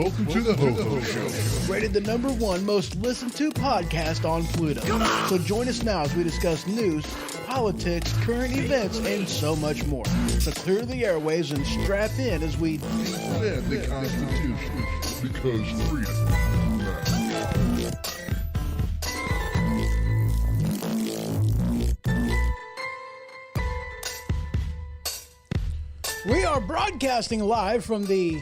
Welcome to the Ho-Ho Show. Rated the #1 most listened to podcast on Pluto. So join us now as we discuss news, politics, current events, and so much more. So clear the airwaves and strap in as we Defend the Constitution, because freedom matters. We are broadcasting live from the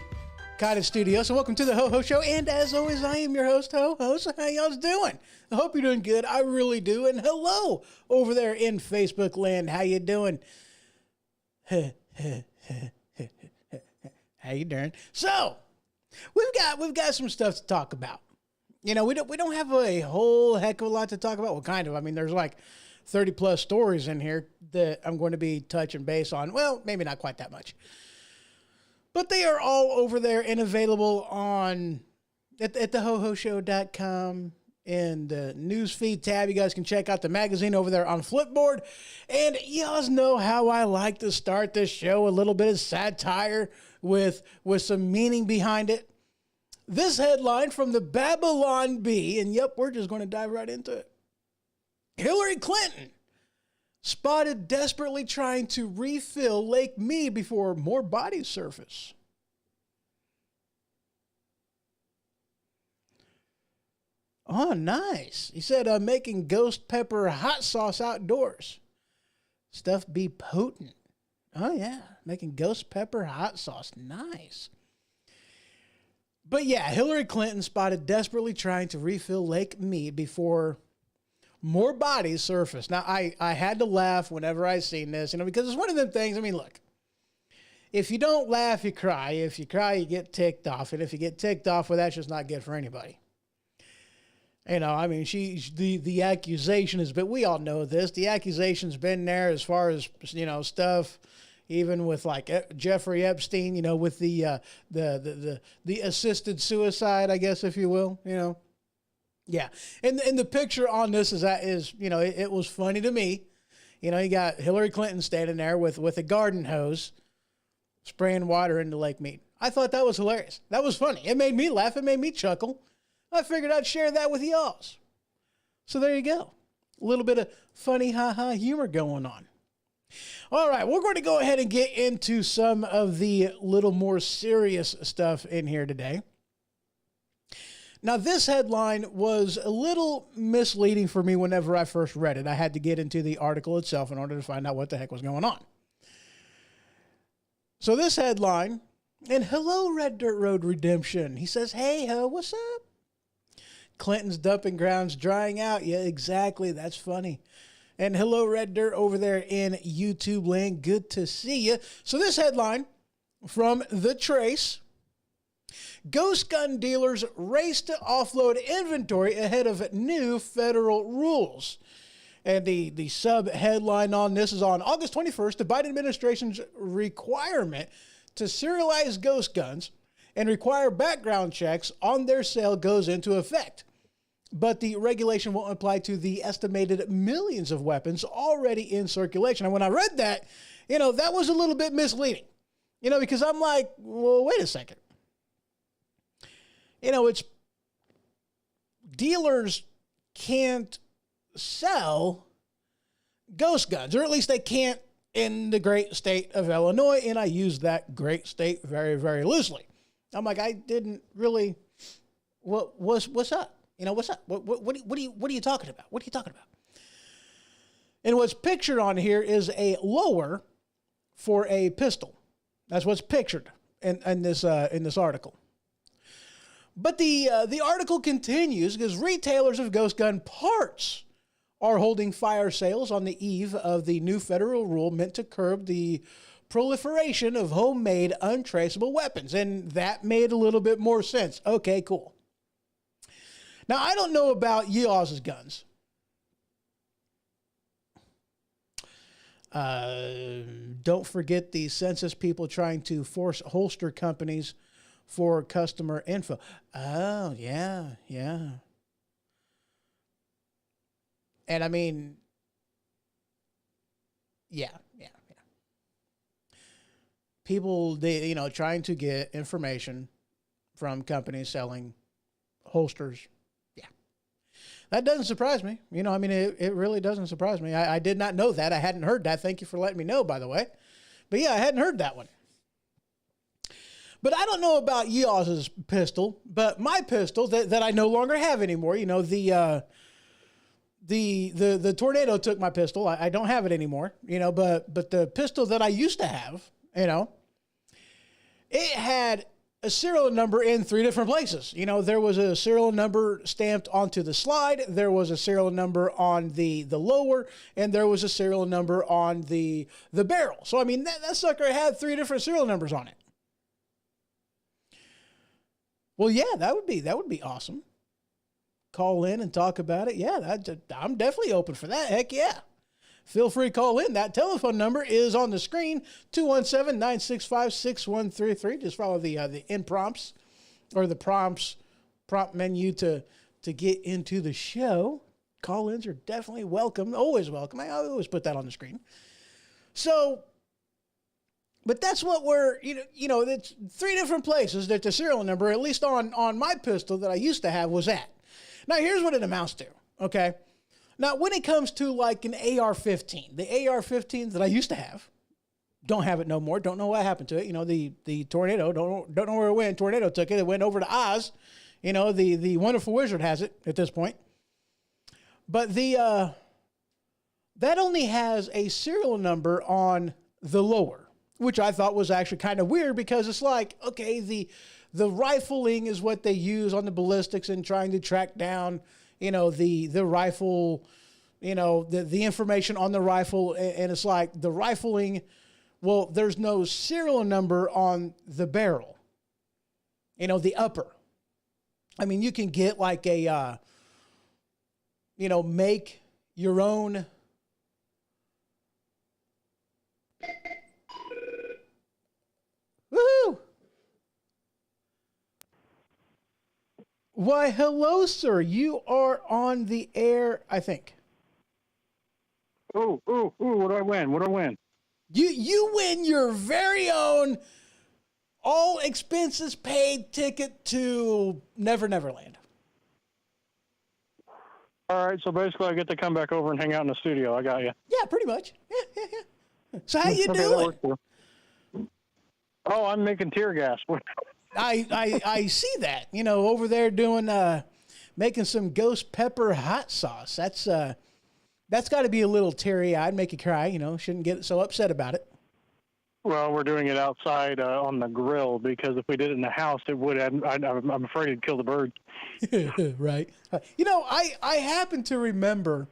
Cottage Studio. So welcome to the Ho-Ho Show. And as always, I am your host, Ho-Ho. So how y'all doing? I hope you're doing good. I really do. And hello over there in Facebook land. How you doing? How you doing? So we've got some stuff to talk about. You know, we don't have a whole heck of a lot to talk about. Well, kind of. I mean, there's like 30 plus stories in here that I'm going to be touching base on. Well, maybe not quite that much. But they are all over there and available on at thehohoshow.com in the newsfeed tab. You guys can check out the magazine over there on Flipboard. And y'all know how I like to start this show, a little bit of satire with some meaning behind it. This headline from the Babylon Bee, and yep, we're just going to dive right into it. Hillary Clinton spotted desperately trying to refill Lake Mead before more bodies surface. Oh, nice. He said, making ghost pepper hot sauce outdoors. Stuff be potent. Oh, yeah. Making ghost pepper hot sauce. Nice. But yeah, Hillary Clinton spotted desperately trying to refill Lake Mead before more bodies surfaced. Now, I had to laugh whenever I seen this, you know, because it's one of them things. I mean, look, if you don't laugh, you cry. If you cry, you get ticked off. And if you get ticked off, well, that's just not good for anybody. You know, I mean, the accusation is, but we all know this. The accusation's been there as far as, you know, stuff, even with like Jeffrey Epstein, you know, with the assisted suicide, I guess, if you will, you know. Yeah. And the picture on this is, you know, it was funny to me. You know, you got Hillary Clinton standing there with a garden hose spraying water into Lake Mead. I thought that was hilarious. That was funny. It made me laugh. It made me chuckle. I figured I'd share that with y'all. So there you go. A little bit of funny ha-ha humor going on. All right, we're going to go ahead and get into some of the little more serious stuff in here today. Now, this headline was a little misleading for me whenever I first read it. I had to get into the article itself in order to find out what the heck was going on. So this headline, and hello, Red Dirt Road Redemption. He says, hey, ho, what's up? Clinton's dumping grounds drying out. Yeah, exactly. That's funny. And hello, Red Dirt over there in YouTube land. Good to see you. So this headline from The Trace. Ghost gun dealers race to offload inventory ahead of new federal rules. And the sub-headline on this is on August 21st, the Biden administration's requirement to serialize ghost guns and require background checks on their sale goes into effect. But the regulation won't apply to the estimated millions of weapons already in circulation. And when I read that, you know, that was a little bit misleading. You know, because I'm like, well, wait a second. You know, it's dealers can't sell ghost guns, or at least they can't in the great state of Illinois. And I use that great state very, very loosely. I'm like, I didn't really, what's up? You know, what's up? What are you talking about? What are you talking about? And what's pictured on here is a lower for a pistol. That's what's pictured in this article. But the article continues because retailers of ghost gun parts are holding fire sales on the eve of the new federal rule meant to curb the proliferation of homemade untraceable weapons. And that made a little bit more sense. Okay, cool. Now, I don't know about y'all's guns. Don't forget the census people trying to force holster companies for customer info. Oh, yeah. And I mean, yeah. People, trying to get information from companies selling holsters. Yeah. That doesn't surprise me. You know, I mean, it really doesn't surprise me. I did not know that. I hadn't heard that. Thank you for letting me know, by the way. But yeah, I hadn't heard that one. But I don't know about y'all's pistol, but my pistol that I no longer have anymore, you know, the tornado took my pistol. I don't have it anymore, you know, but the pistol that I used to have, you know, it had a serial number in 3 different places. You know, there was a serial number stamped onto the slide. There was a serial number on the lower, and there was a serial number on the barrel. So, I mean, that sucker had 3 different serial numbers on it. Well, yeah, that would be awesome. Call in and talk about it. Yeah, I'm definitely open for that. Heck yeah. Feel free to call in. That telephone number is on the screen, 217-965-6133. Just follow the in prompts or the prompt menu to get into the show. Call-ins are definitely welcome. Always welcome. I always put that on the screen. So, but that's what you know, it's 3 different places that the serial number, at least on my pistol that I used to have, was at. Now, here's what it amounts to, okay? Now, when it comes to like an AR-15, the AR-15 that I used to have, don't have it no more. Don't know what happened to it. You know, the tornado, don't know where it went. Tornado took it. It went over to Oz. You know, the wonderful wizard has it at this point. But that only has a serial number on the lower, which I thought was actually kind of weird because it's like, okay, the rifling is what they use on the ballistics and trying to track down, you know, the rifle, you know, the information on the rifle. And it's like the rifling, well, there's no serial number on the barrel, you know, the upper. I mean, you can get like a, you know, make your own. Woohoo! Why, hello, sir. You are on the air, I think. What do I win? What do I win? You win your very own all expenses paid ticket to Never Neverland. All right, so basically I get to come back over and hang out in the studio. I got you. Yeah, pretty much. Yeah. So how you doing? Oh, I'm making tear gas. I see that, you know, over there doing making some ghost pepper hot sauce. That's got to be a little teary-eyed, make you cry. You know, shouldn't get so upset about it. Well, we're doing it outside on the grill because if we did it in the house, it would. I'm afraid it'd kill the bird. Right. You know, I happen to remember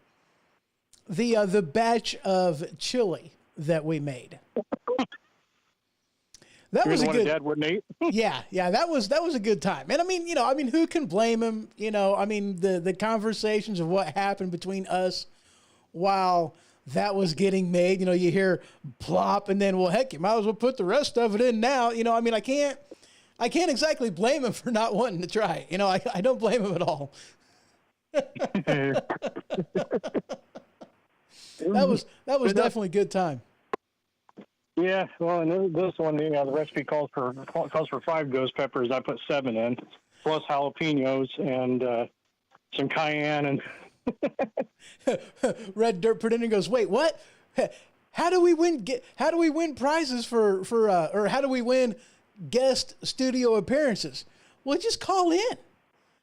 the batch of chili that we made. That was a good. Dad wouldn't eat. Yeah, that was a good time. And I mean, you know, who can blame him? You know, I mean, the conversations of what happened between us while that was getting made. You know, you hear plop, and then, well, heck, you might as well put the rest of it in now. You know, I mean, I can't exactly blame him for not wanting to try it. You know, I don't blame him at all. That was definitely a good time. Yeah, well, and this one, you know, the recipe calls for 5 ghost peppers. I put 7 in, plus jalapenos and some cayenne and. Red Dirt Pretender goes, wait, what? How do we win prizes for or how do we win guest studio appearances? Well, just call in.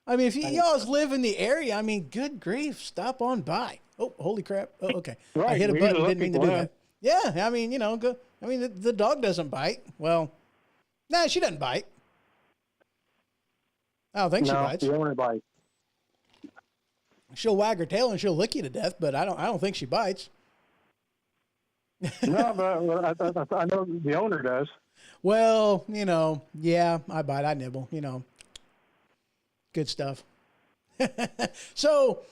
I mean, if y'all live in the area, I mean, good grief, stop on by. Oh, holy crap. Oh, okay. Right. I hit a button, didn't mean to do that. Yeah, I mean, you know, the dog doesn't bite. Well, nah, she doesn't bite. I don't think she bites. No, she only bites. She'll wag her tail and she'll lick you to death, but I don't think she bites. No, but I know the owner does. Well, you know, yeah, I bite, I nibble, you know. Good stuff. So,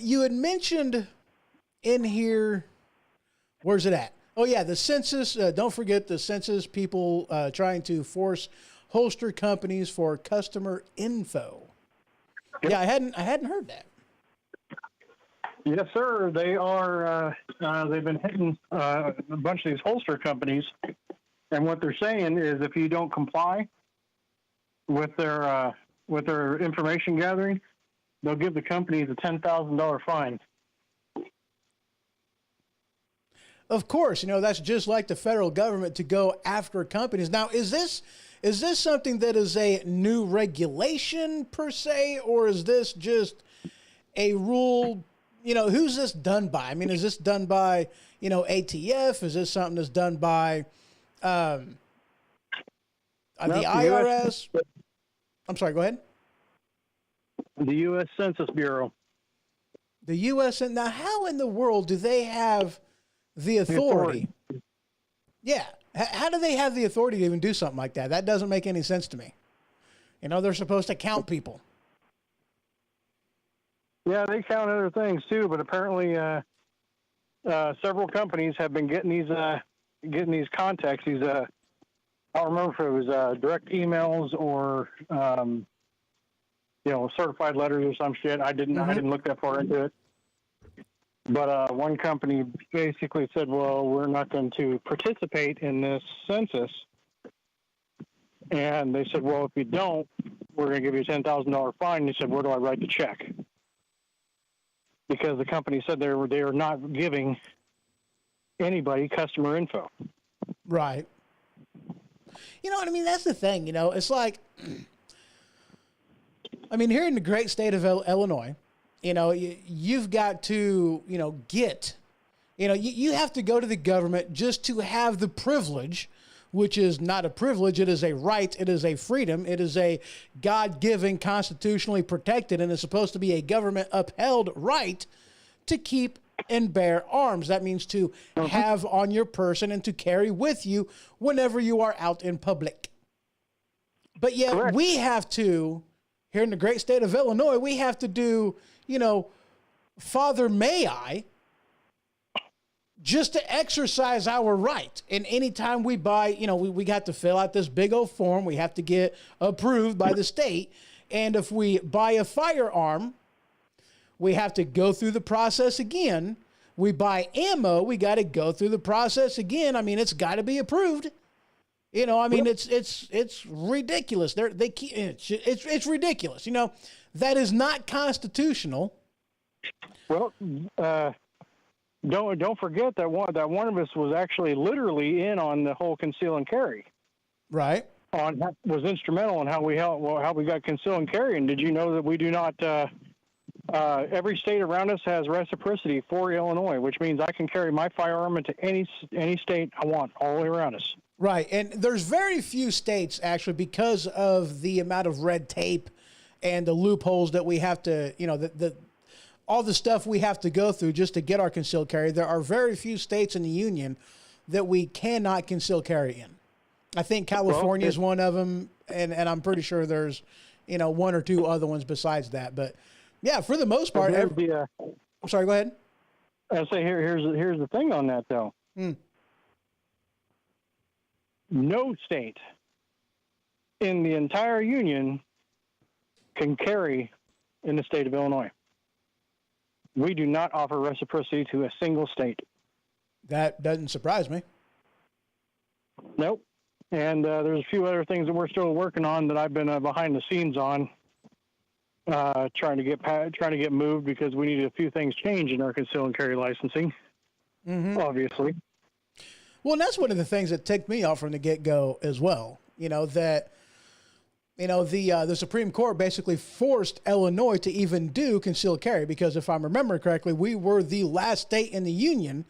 you had mentioned in here, where's it at? Oh yeah, the census. Don't forget the census. People trying to force holster companies for customer info. Yep. Yeah, I hadn't heard that. Yes, sir. They are. They've been hitting a bunch of these holster companies, and what they're saying is, if you don't comply, with their information gathering, they'll give the companies a $10,000 fine. Of course, that's just like the federal government to go after companies. Now, is this something that is a new regulation per se, or is this just a rule? Who's this done by? I mean, is this done by, ATF? Is this something that's done by the IRS? I'm sorry, go ahead. The U.S. Census Bureau. The U.S. And now, how in the world do they have the authority? Yeah. How do they have the authority to even do something like that? That doesn't make any sense to me. They're supposed to count people. Yeah, they count other things too, but apparently several companies have been getting these contacts. I don't remember if it was direct emails or certified letters or some shit. I didn't look that far into it. But one company basically said, well, we're not going to participate in this census. And they said, well, if you don't, we're going to give you a $10,000 fine. And they said, where do I write the check? Because the company said they are not giving anybody customer info. Right. You know what I mean? That's the thing. It's like, here in the great state of Illinois, you've got to, get, you have to go to the government just to have the privilege, which is not a privilege. It is a right. It is a freedom. It is a God-given, constitutionally protected, and it's supposed to be a government upheld right to keep and bear arms. That means to have on your person and to carry with you whenever you are out in public. But yet Correct. We have to, here in the great state of Illinois, we have to do, Father May I, just to exercise our right. And anytime we buy, we got to fill out this big old form. We have to get approved by the state. And if we buy a firearm, we have to go through the process again. We buy ammo, we got to go through the process again. It's got to be approved. It's ridiculous. It's ridiculous. That is not constitutional. Well, don't forget that one of us was actually literally in on the whole conceal and carry. Right. Was instrumental in how we got conceal and carry. And did you know that we do not? Every state around us has reciprocity for Illinois, which means I can carry my firearm into any state I want all the way around us. Right. And there's very few states, actually, because of the amount of red tape and the loopholes that we have to, all the stuff we have to go through just to get our concealed carry. There are very few states in the union that we cannot conceal carry in. I think California is one of them, and I'm pretty sure there's, one or two other ones besides that. But yeah, for the most part, I'm sorry, go ahead. I say here's the thing on that though. No state in the entire union can carry in the state of Illinois. We do not offer reciprocity to a single state. That doesn't surprise me. Nope. And there's a few other things that we're still working on that I've been behind the scenes on, trying to get moved because we need a few things changed in our conceal and carry licensing. Obviously. Well, and that's one of the things that ticked me off from the get-go as well. The Supreme Court basically forced Illinois to even do concealed carry because, if I remember correctly, we were the last state in the union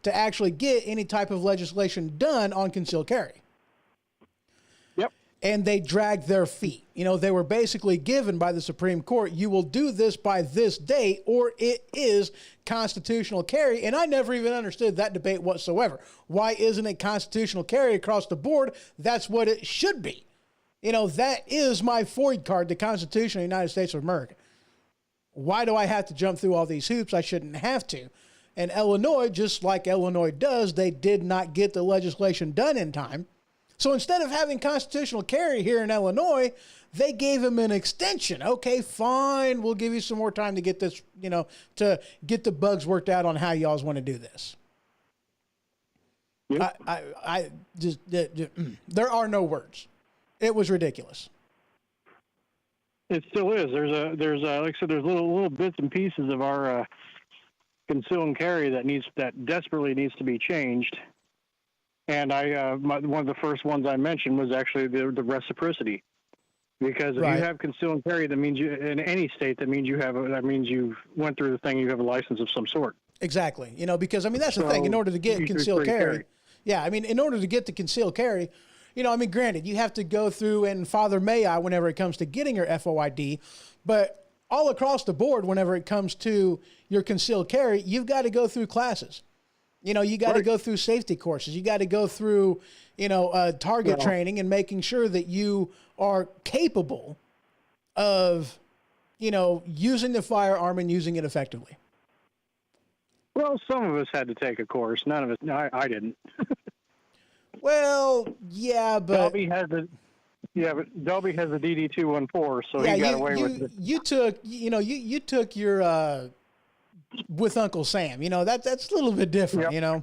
to actually get any type of legislation done on concealed carry. Yep. And they dragged their feet. They were basically given by the Supreme Court, you will do this by this date or it is constitutional carry. And I never even understood that debate whatsoever. Why isn't it constitutional carry across the board? That's what it should be. That is my FOID card, the Constitution of the United States of America. Why do I have to jump through all these hoops? I shouldn't have to. And Illinois, just like Illinois does, they did not get the legislation done in time. So instead of having constitutional carry here in Illinois, they gave him an extension. Okay, fine. We'll give you some more time to get this, to get the bugs worked out on how y'all want to do this. Yep. There are no words. It was ridiculous. It still is. There's like I said, there's little bits and pieces of our conceal and carry that desperately needs to be changed. And one of the first ones I mentioned was actually the reciprocity, because if Right. you have conceal and carry, that means in any state, that means you went through the thing. You have a license of some sort. Exactly. Because that's the thing. So, In order to get you should concealed free carry, carry. yeah, in order to get the concealed carry, granted, you have to go through and Father May I whenever it comes to getting your FOID, but all across the board, whenever it comes to your concealed carry, you've got to go through classes. You got to Right. go through safety courses. You got to go through, target training and making sure that you are capable of, using the firearm and using it effectively. Well, some of us had to take a course. None of us. No, I didn't. Well, yeah, but Delby has the DD-214, so yeah, he got away with it. you took your with Uncle Sam. That's a little bit different. Yep.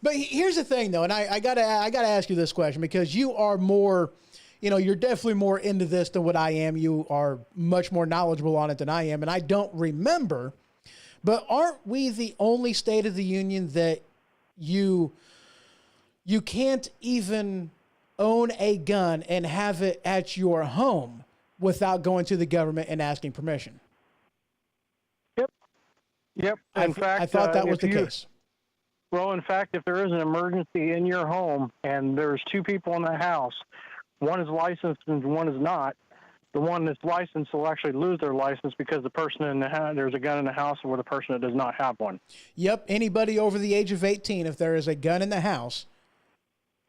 But here's the thing, though, and I gotta ask you this question, because you are more, you're definitely more into this than what I am. You are much more knowledgeable on it than I am, and I don't remember. But aren't we the only state of the union that you can't even own a gun and have it at your home without going to the government and asking permission? Yep. I thought that was the case. Well, in fact, if there is an emergency in your home and there's two people in the house, one is licensed and one is not, the one that's licensed will actually lose their license because the person in the house, there's a gun in the house, or the person that does not have one. Yep. Anybody over the age of 18, if there is a gun in the house,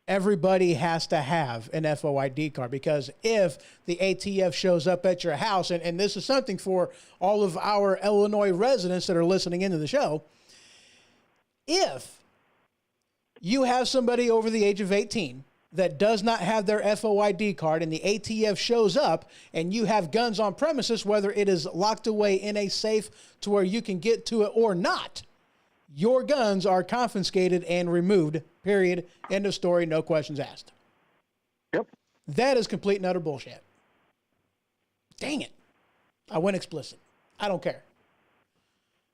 everybody has to have an FOID card, because if the ATF shows up at your house, and this is something for all of our Illinois residents that are listening into the show, if you have somebody over the age of 18 that does not have their FOID card and the ATF shows up and you have guns on premises, whether it is locked away in a safe to where you can get to it or not, your guns are confiscated and removed, period. End of story, no questions asked. Yep. That is complete and utter bullshit. Dang it. I went explicit. I don't care.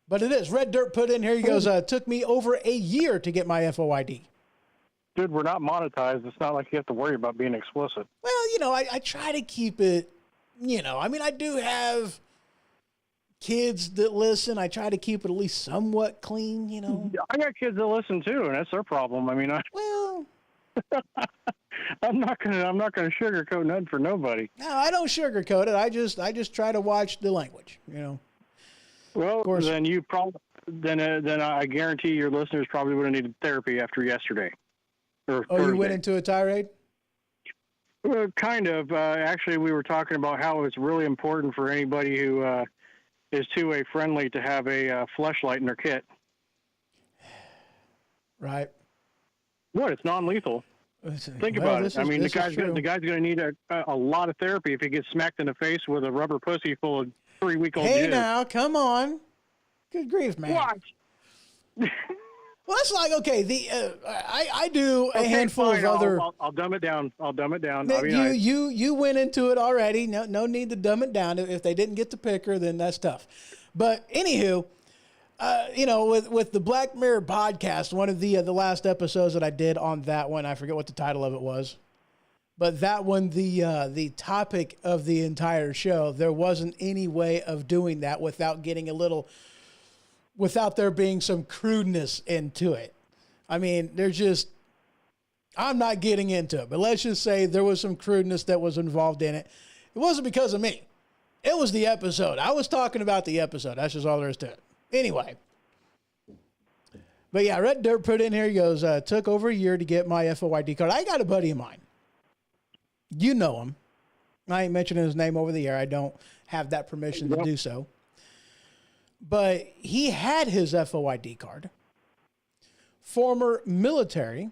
But it is. Red Dirt put in here, he goes, took me over a year to get my FOID. Dude, we're not monetized. It's not like you have to worry about being explicit. Well, I try to keep it, I do have kids that listen. I try to keep it at least somewhat clean, I got kids that listen too, and that's their problem. Well, I'm not gonna sugarcoat nothing for nobody. no, I don't sugarcoat it. I just try to watch the language, Well, Of course. then then I guarantee your listeners probably would have needed therapy after yesterday. Or Oh, Thursday. you went into a tirade? Well, kind of. Actually, we were talking about how it's really important for anybody who is two-way friendly to have a fleshlight in their kit. Right. What? It's non-lethal. Think about it. The guy's going to need a lot of therapy if he gets smacked in the face with a rubber pussy full of 3-week-old Hey, jizz. now, come on. Good grief, man. What? Well, that's like, okay, I do a handful fine, of other... I'll dumb it down. I'll Nick, be nice. you went into it already. No need to dumb it down. If they didn't get the picker, then that's tough. But anywho, with the Black Mirror podcast, one of the last episodes that I did on that one, I forget what the title of it was, but that one, the topic of the entire show, there wasn't any way of doing that without there being some crudeness into it. I'm not getting into it, but let's just say there was some crudeness that was involved in it. It wasn't because of me. It was the episode. I was talking about the episode. That's just all there is to it. Anyway. But yeah, Red Dirt put in here, he goes, took over a year to get my FOID card. I got a buddy of mine. You know him. I ain't mentioning his name over the air. I don't have that permission to do so. But he had his FOID card. Former military.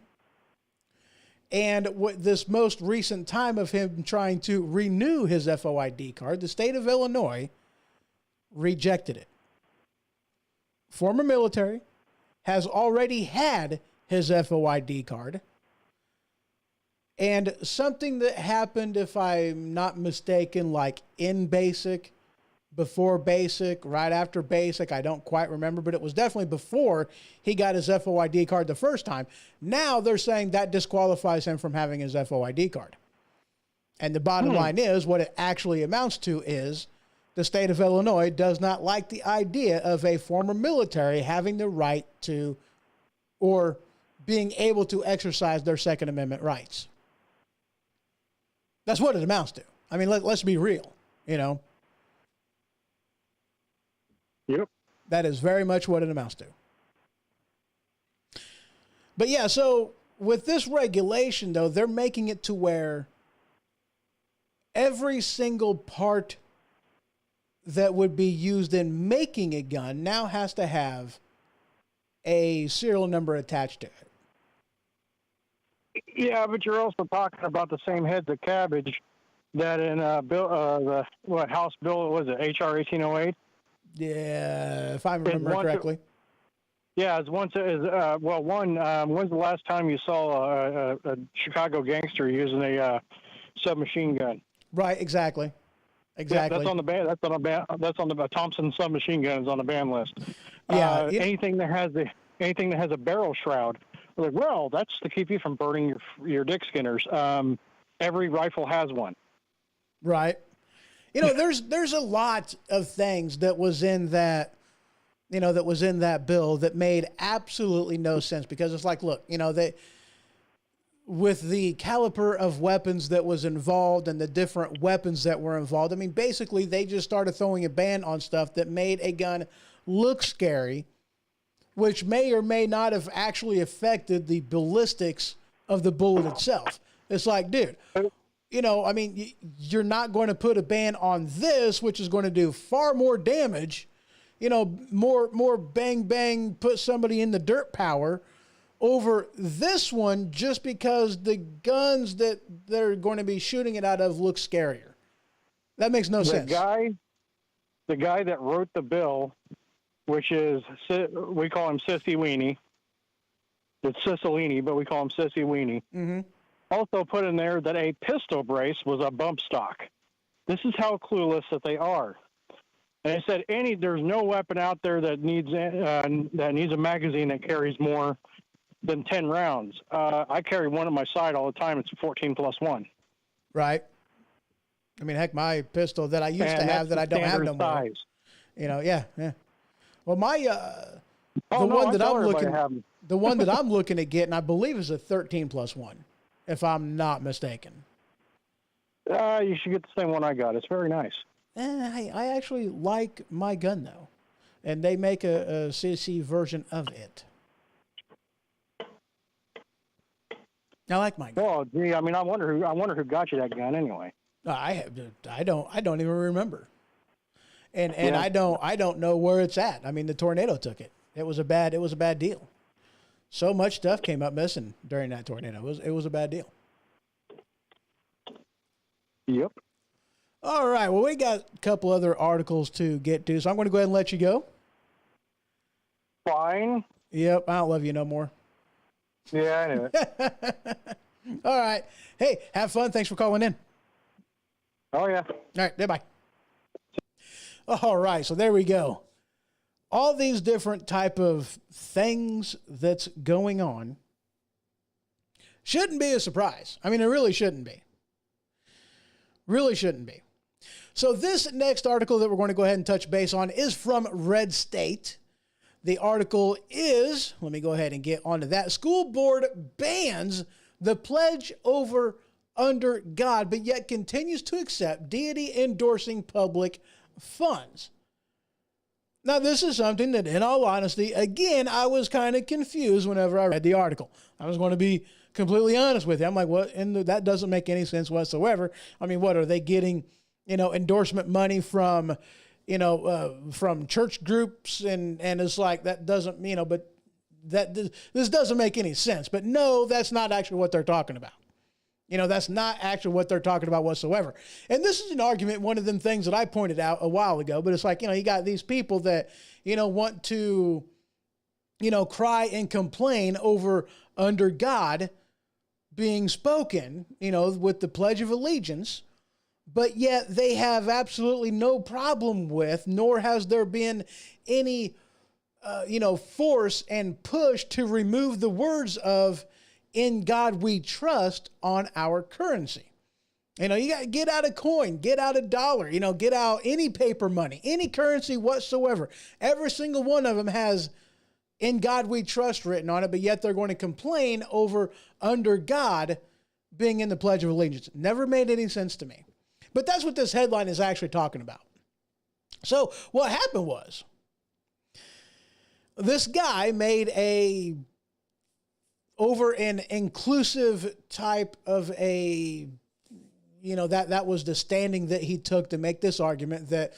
And what this most recent time of him trying to renew his FOID card, the state of Illinois rejected it. Former military, has already had his FOID card, And something that happened, if I'm not mistaken, like in basic, before basic, right after basic, I don't quite remember, but it was definitely before he got his FOID card the first time. Now they're saying that disqualifies him from having his FOID card. And the bottom line is, what it actually amounts to is the state of Illinois does not like the idea of a former military having the right to, or being able to exercise their Second Amendment rights. That's what it amounts to. I mean, let's be real, you know. Yep. That is very much what it amounts to. But yeah, so with this regulation, though, they're making it to where every single part that would be used in making a gun now has to have a serial number attached to it. Yeah, but you're also talking about the same heads of cabbage that in House Bill, was it HR 1808? Yeah, if I remember correctly. When's the last time you saw a Chicago gangster using a submachine gun? Right, exactly. Yeah, that's on the ban. That's on the Thompson submachine gun is on the ban list. Yeah, anything that has a barrel shroud. We're like, well, that's to keep you from burning your dick skinners. Every rifle has one. Right. You know, there's a lot of things that was in that, bill that made absolutely no sense, because it's like, look, with the caliber of weapons that was involved and the different weapons that were involved, I mean, basically they just started throwing a ban on stuff that made a gun look scary, which may or may not have actually affected the ballistics of the bullet itself. It's like, dude, you're not going to put a ban on this, which is going to do far more damage, more bang, bang, put somebody in the dirt power over this one just because the guns that they're going to be shooting it out of look scarier. That makes no sense. The guy that wrote the bill, which is, we call him Sissy Weenie. It's Cicilline, but we call him Sissy Weenie. Mm-hmm. Also put in there that a pistol brace was a bump stock. This is how clueless that they are. And it said there's no weapon out there that needs a magazine that carries more than 10 rounds. I carry one at my side all the time. It's 14+1. Right. I mean, heck, my pistol that I used to have that I don't have no more. Yeah. Well, the one that I'm looking at getting, I believe, is a 13+1, if I'm not mistaken. You should get the same one I got. It's very nice. I actually like my gun, though, and they make a CC version of it. I like my gun. Well, gee, I mean, I wonder who got you that gun anyway. I don't even remember, and I don't know where it's at. I mean, the tornado took it. It was a bad deal. So much stuff came up missing during that tornado. It was a bad deal. Yep. All right. Well, we got a couple other articles to get to, so I'm going to go ahead and let you go. Fine. Yep. I don't love you no more. Yeah, I knew it. All right. Hey, have fun. Thanks for calling in. Oh, yeah. All right. Bye-bye. All right. So there we go. All these different type of things that's going on shouldn't be a surprise. I mean, it really shouldn't be. Really shouldn't be. So this next article that we're going to go ahead and touch base on is from Red State. The article is, let me go ahead and get onto that. School board bans the pledge over under God, but yet continues to accept deity endorsing public funds. Now, this is something that, in all honesty, again, I was kind of confused whenever I read the article. I was going to be completely honest with you. I'm like, what? And that doesn't make any sense whatsoever. I mean, what are they getting, endorsement money from, from church groups? And it's like, that doesn't, but this doesn't make any sense. But no, that's not actually what they're talking about. That's not actually what they're talking about whatsoever. And this is an argument, one of them things that I pointed out a while ago, but it's like, you got these people that, want to, cry and complain over under God being spoken, with the Pledge of Allegiance, but yet they have absolutely no problem with, nor has there been any, force and push to remove the words of "In God We Trust" on our currency. You got to get out a coin, get out a dollar, get out any paper money, any currency whatsoever. Every single one of them has "In God We Trust" written on it, but yet they're going to complain over "under God" being in the Pledge of Allegiance. Never made any sense to me. But that's what this headline is actually talking about. So what happened was, this guy made over an inclusive type of that was the standing that he took to make this argument that,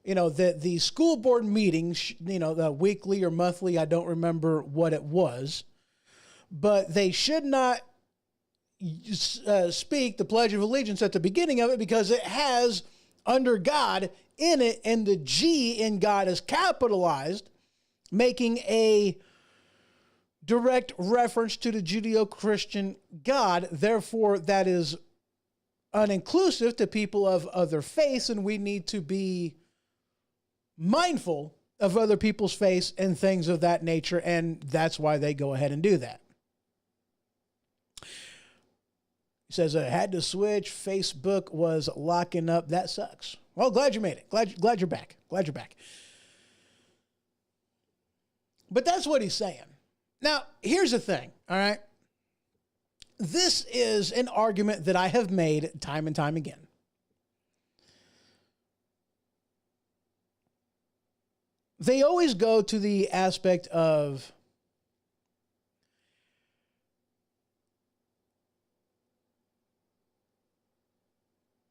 that the school board meetings, the weekly or monthly, I don't remember what it was, but they should not speak the Pledge of Allegiance at the beginning of it because it has "under God" in it, and the G in God is capitalized, making a direct reference to the Judeo-Christian God. Therefore, that is uninclusive to people of other faiths, and we need to be mindful of other people's faiths and things of that nature, and that's why they go ahead and do that. He says, I had to switch. Facebook was locking up. That sucks. Well, glad you made it. Glad you're back. Glad you're back. But that's what he's saying. Now, here's the thing, all right? This is an argument that I have made time and time again. They always go to the aspect of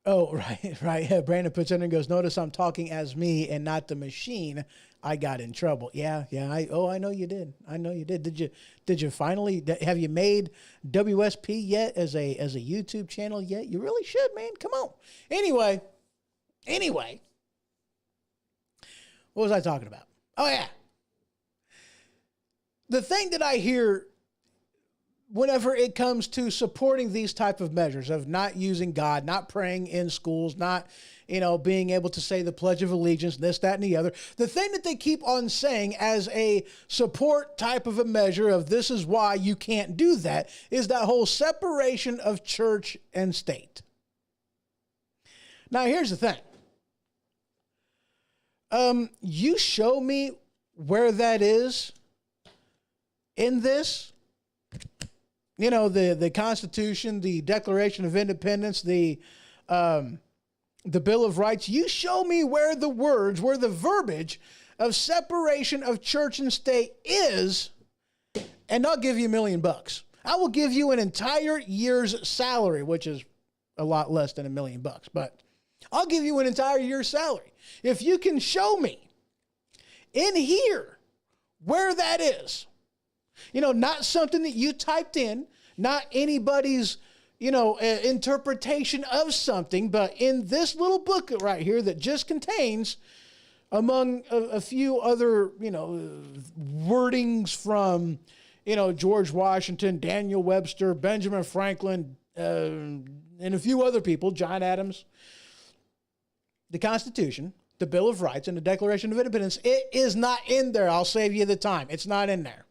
right. Yeah, Brandon puts in and goes, notice I'm talking as me and not the machine. I got in trouble. Yeah. I know you did. Did you finally, have you made WSP yet as a YouTube channel yet? You really should, man. Come on. Anyway, what was I talking about? Oh yeah. The thing that I hear whenever it comes to supporting these type of measures of not using God, not praying in schools, not, being able to say the Pledge of Allegiance, this, that, and the other, the thing that they keep on saying as a support type of a measure of this is why you can't do that is that whole separation of church and state. Now, here's the thing. You show me where that is in this. The Constitution, the Declaration of Independence, the Bill of Rights. You show me where the verbiage of separation of church and state is, and I'll give you $1 million. I will give you an entire year's salary, which is a lot less than $1 million, but I'll give you an entire year's salary. If you can show me in here where that is, not something that you typed in, not anybody's, interpretation of something, but in this little book right here that just contains, among a few other, wordings from, George Washington, Daniel Webster, Benjamin Franklin, and a few other people, John Adams, the Constitution, the Bill of Rights, and the Declaration of Independence. It is not in there. I'll save you the time. It's not in there.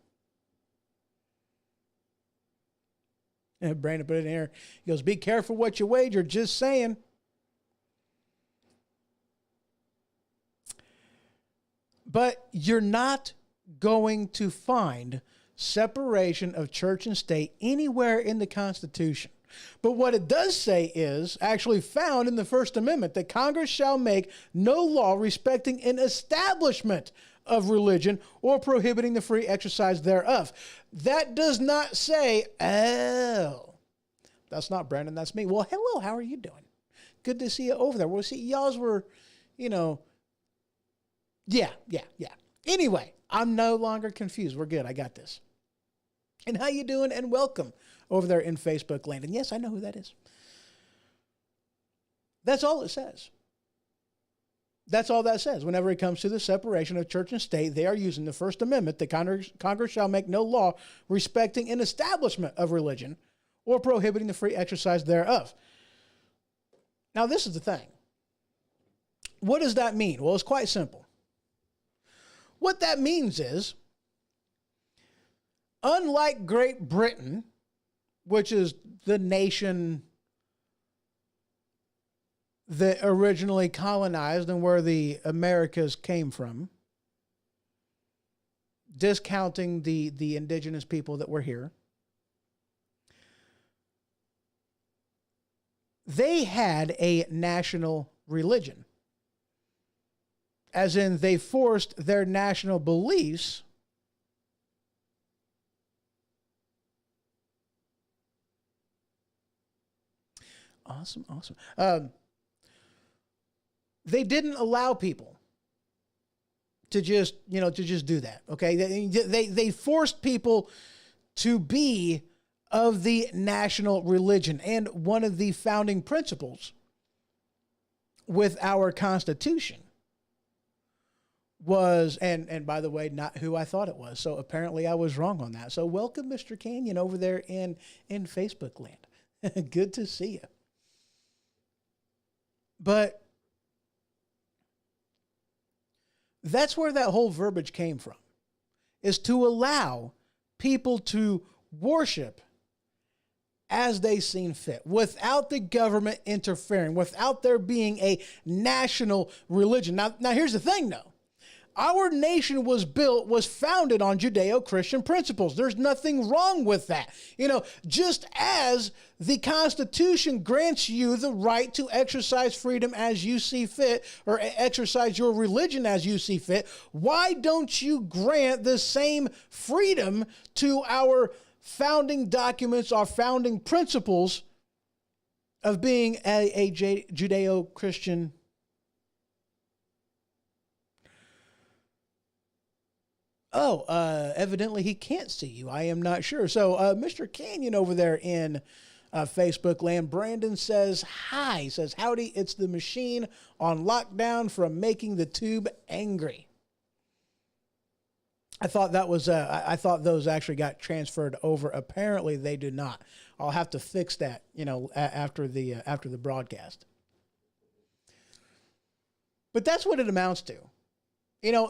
And Brandon put it in here. He goes, be careful what you wager. Just saying. But you're not going to find separation of church and state anywhere in the Constitution. But what it does say is actually found in the First Amendment that Congress shall make no law respecting an establishment of religion or prohibiting the free exercise thereof. That does not say, oh, that's not Brandon, that's me. Well, hello, how are you doing? Good to see you over there. Well, see, y'all's were, yeah. Anyway, I'm no longer confused. We're good. I got this. And how you doing? And welcome over there in Facebook land. And yes, I know who that is. That's all it says. That's all that says. Whenever it comes to the separation of church and state, they are using the First Amendment that Congress shall make no law respecting an establishment of religion or prohibiting the free exercise thereof. Now, this is the thing. What does that mean? Well, it's quite simple. What that means is, unlike Great Britain, which is the nation that originally colonized and where the Americas came from, discounting the indigenous people that were here, they had a national religion. As in, they forced their national beliefs Awesome. They didn't allow people to just do that. Okay. They forced people to be of the national religion. And one of the founding principles with our Constitution was, and by the way, not who I thought it was. So apparently I was wrong on that. So welcome, Mr. Canyon, over there in Facebook land. Good to see you. But that's where that whole verbiage came from, is to allow people to worship as they seem fit, without the government interfering, without there being a national religion. Now here's the thing, though. Our nation was founded on Judeo-Christian principles. There's nothing wrong with that. Just as the Constitution grants you the right to exercise freedom as you see fit, or exercise your religion as you see fit, why don't you grant the same freedom to our founding documents, our founding principles of being a Judeo-Christian? Evidently he can't see you. I am not sure. So, Mr. Canyon over there in Facebook land, Brandon says, hi. He says, howdy, it's the machine on lockdown from making the tube angry. I thought that was, I thought those actually got transferred over. Apparently they do not. I'll have to fix that, after the broadcast. But that's what it amounts to.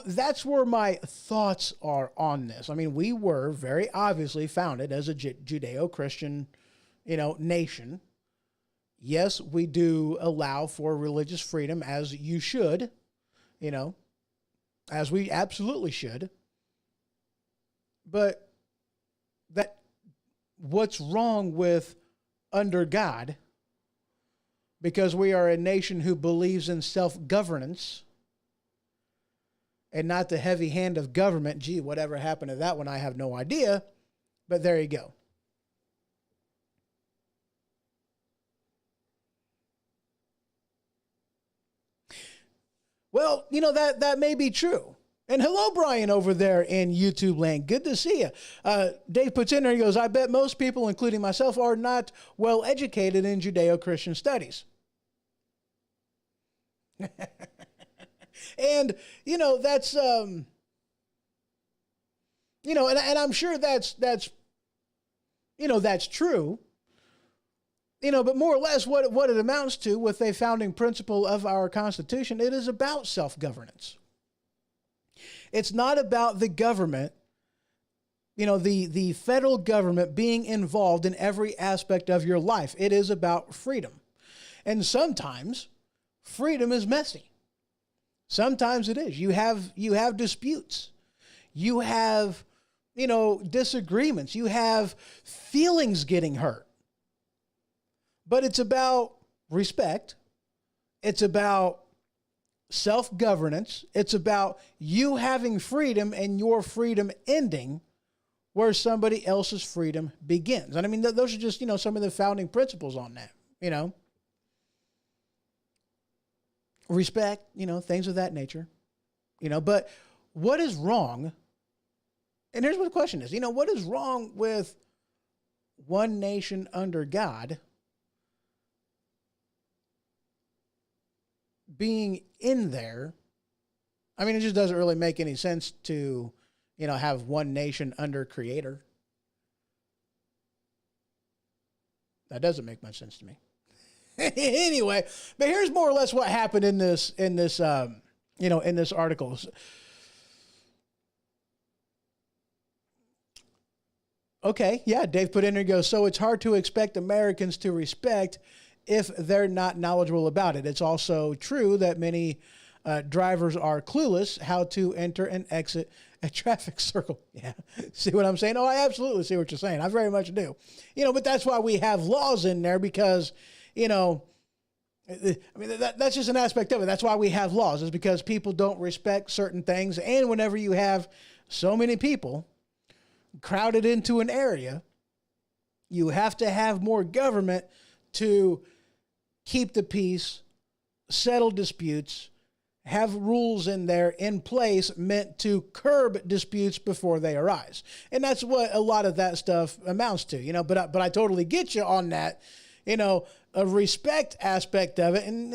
That's where my thoughts are on this. I mean, we were very obviously founded as a Judeo-Christian, nation. Yes, we do allow for religious freedom, as you should, as we absolutely should. But what's wrong with under God? Because we are a nation who believes in self-governance and not the heavy hand of government. Gee, whatever happened to that one, I have no idea. But there you go. Well, that may be true. And hello, Brian, over there in YouTube land. Good to see you. Dave puts in there, he goes, I bet most people, including myself, are not well educated in Judeo-Christian studies. And, that's, and I'm sure that's true, but more or less what it amounts to with a founding principle of our Constitution, it is about self-governance. It's not about the government, the federal government being involved in every aspect of your life. It is about freedom. And sometimes freedom is messy. Sometimes it is. You have disputes. You have, disagreements. You have feelings getting hurt. But it's about respect. It's about self-governance. It's about you having freedom and your freedom ending where somebody else's freedom begins. And I mean, those are just, some of the founding principles on that, respect, things of that nature, but what is wrong? And here's what the question is, what is wrong with one nation under God being in there? I mean, it just doesn't really make any sense to, have one nation under Creator. That doesn't make much sense to me. Anyway, but here's more or less what happened in this article. Okay, yeah, Dave put in there, goes, so it's hard to expect Americans to respect if they're not knowledgeable about it. It's also true that many drivers are clueless how to enter and exit a traffic circle. Yeah, see what I'm saying? Oh, I absolutely see what you're saying. I very much do. But that's why we have laws in there because, that's just an aspect of it. That's why we have laws, is because people don't respect certain things. And whenever you have so many people crowded into an area, you have to have more government to keep the peace, settle disputes, have rules in there in place meant to curb disputes before they arise. And that's what a lot of that stuff amounts to, but I totally get you on that, a respect aspect of it. And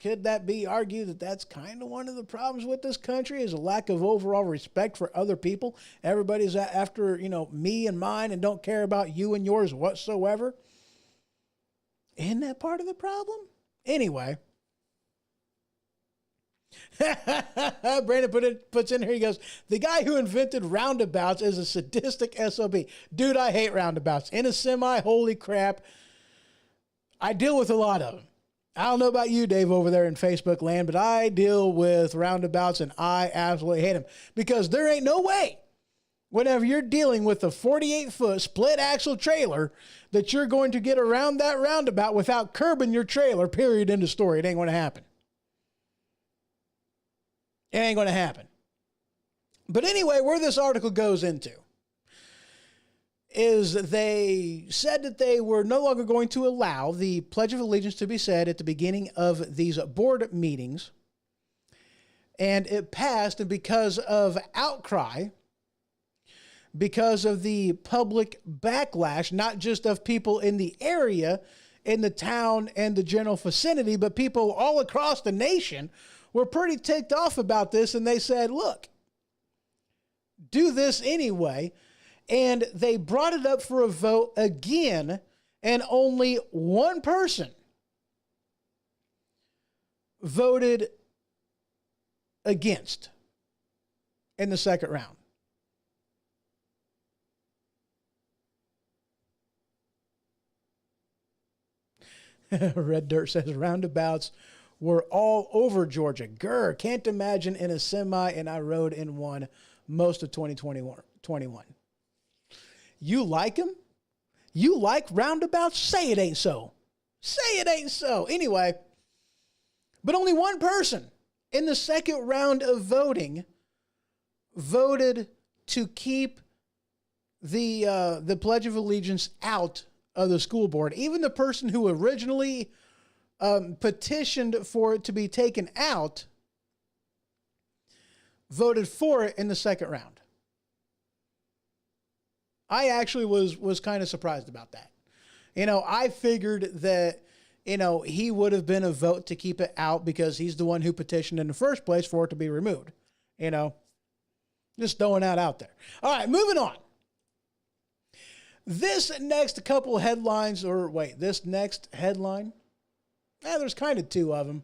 could that be argued that that's kind of one of the problems with this country, is a lack of overall respect for other people? Everybody's after, me and mine and don't care about you and yours whatsoever. Isn't that part of the problem? Anyway. Brandon puts in here, he goes, the guy who invented roundabouts is a sadistic SOB. Dude, I hate roundabouts. In a semi, holy crap. I deal with a lot of them. I don't know about you, Dave, over there in Facebook land, but I deal with roundabouts and I absolutely hate them, because there ain't no way, whenever you're dealing with a 48-foot split axle trailer, that you're going to get around that roundabout without curbing your trailer, period, end of story. It ain't going to happen. It ain't going to happen. But anyway, where this article goes into is they said that they were no longer going to allow the Pledge of Allegiance to be said at the beginning of these board meetings. And it passed, and because of outcry, because of the public backlash, not just of people in the area, in the town and the general vicinity, but people all across the nation were pretty ticked off about this. And they said, look, do this anyway. And they brought it up for a vote again, and only one person voted against in the second round. Red Dirt says roundabouts were all over Georgia. Grr, can't imagine in a semi, and I rode in one most of 2021. You like them? You like roundabouts? Say it ain't so. Say it ain't so. Anyway, but only one person in the second round of voting voted to keep the Pledge of Allegiance out of the school board. Even the person who originally petitioned for it to be taken out voted for it in the second round. I actually was kind of surprised about that. I figured that, he would have been a vote to keep it out because he's the one who petitioned in the first place for it to be removed. Just throwing that out there. All right, moving on. This next headline, there's kind of two of them.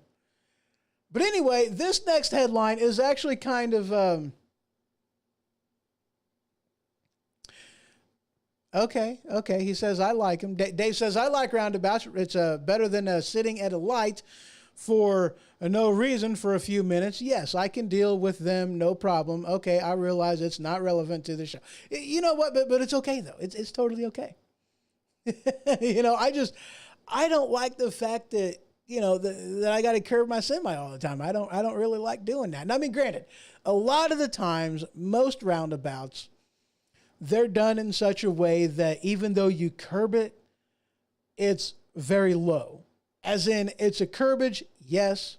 But anyway, this next headline is actually kind of, Okay. He says, I like him. Dave says, I like roundabouts. It's better than sitting at a light for no reason for a few minutes. Yes, I can deal with them. No problem. Okay. I realize it's not relevant to the show. You know what? But it's okay though. It's totally okay. I don't like the fact that, that I got to curb my semi all the time. I don't really like doing that. And I mean, granted, a lot of the times, most roundabouts, they're done in such a way that even though you curb it, it's very low. As in, it's a curbage, yes,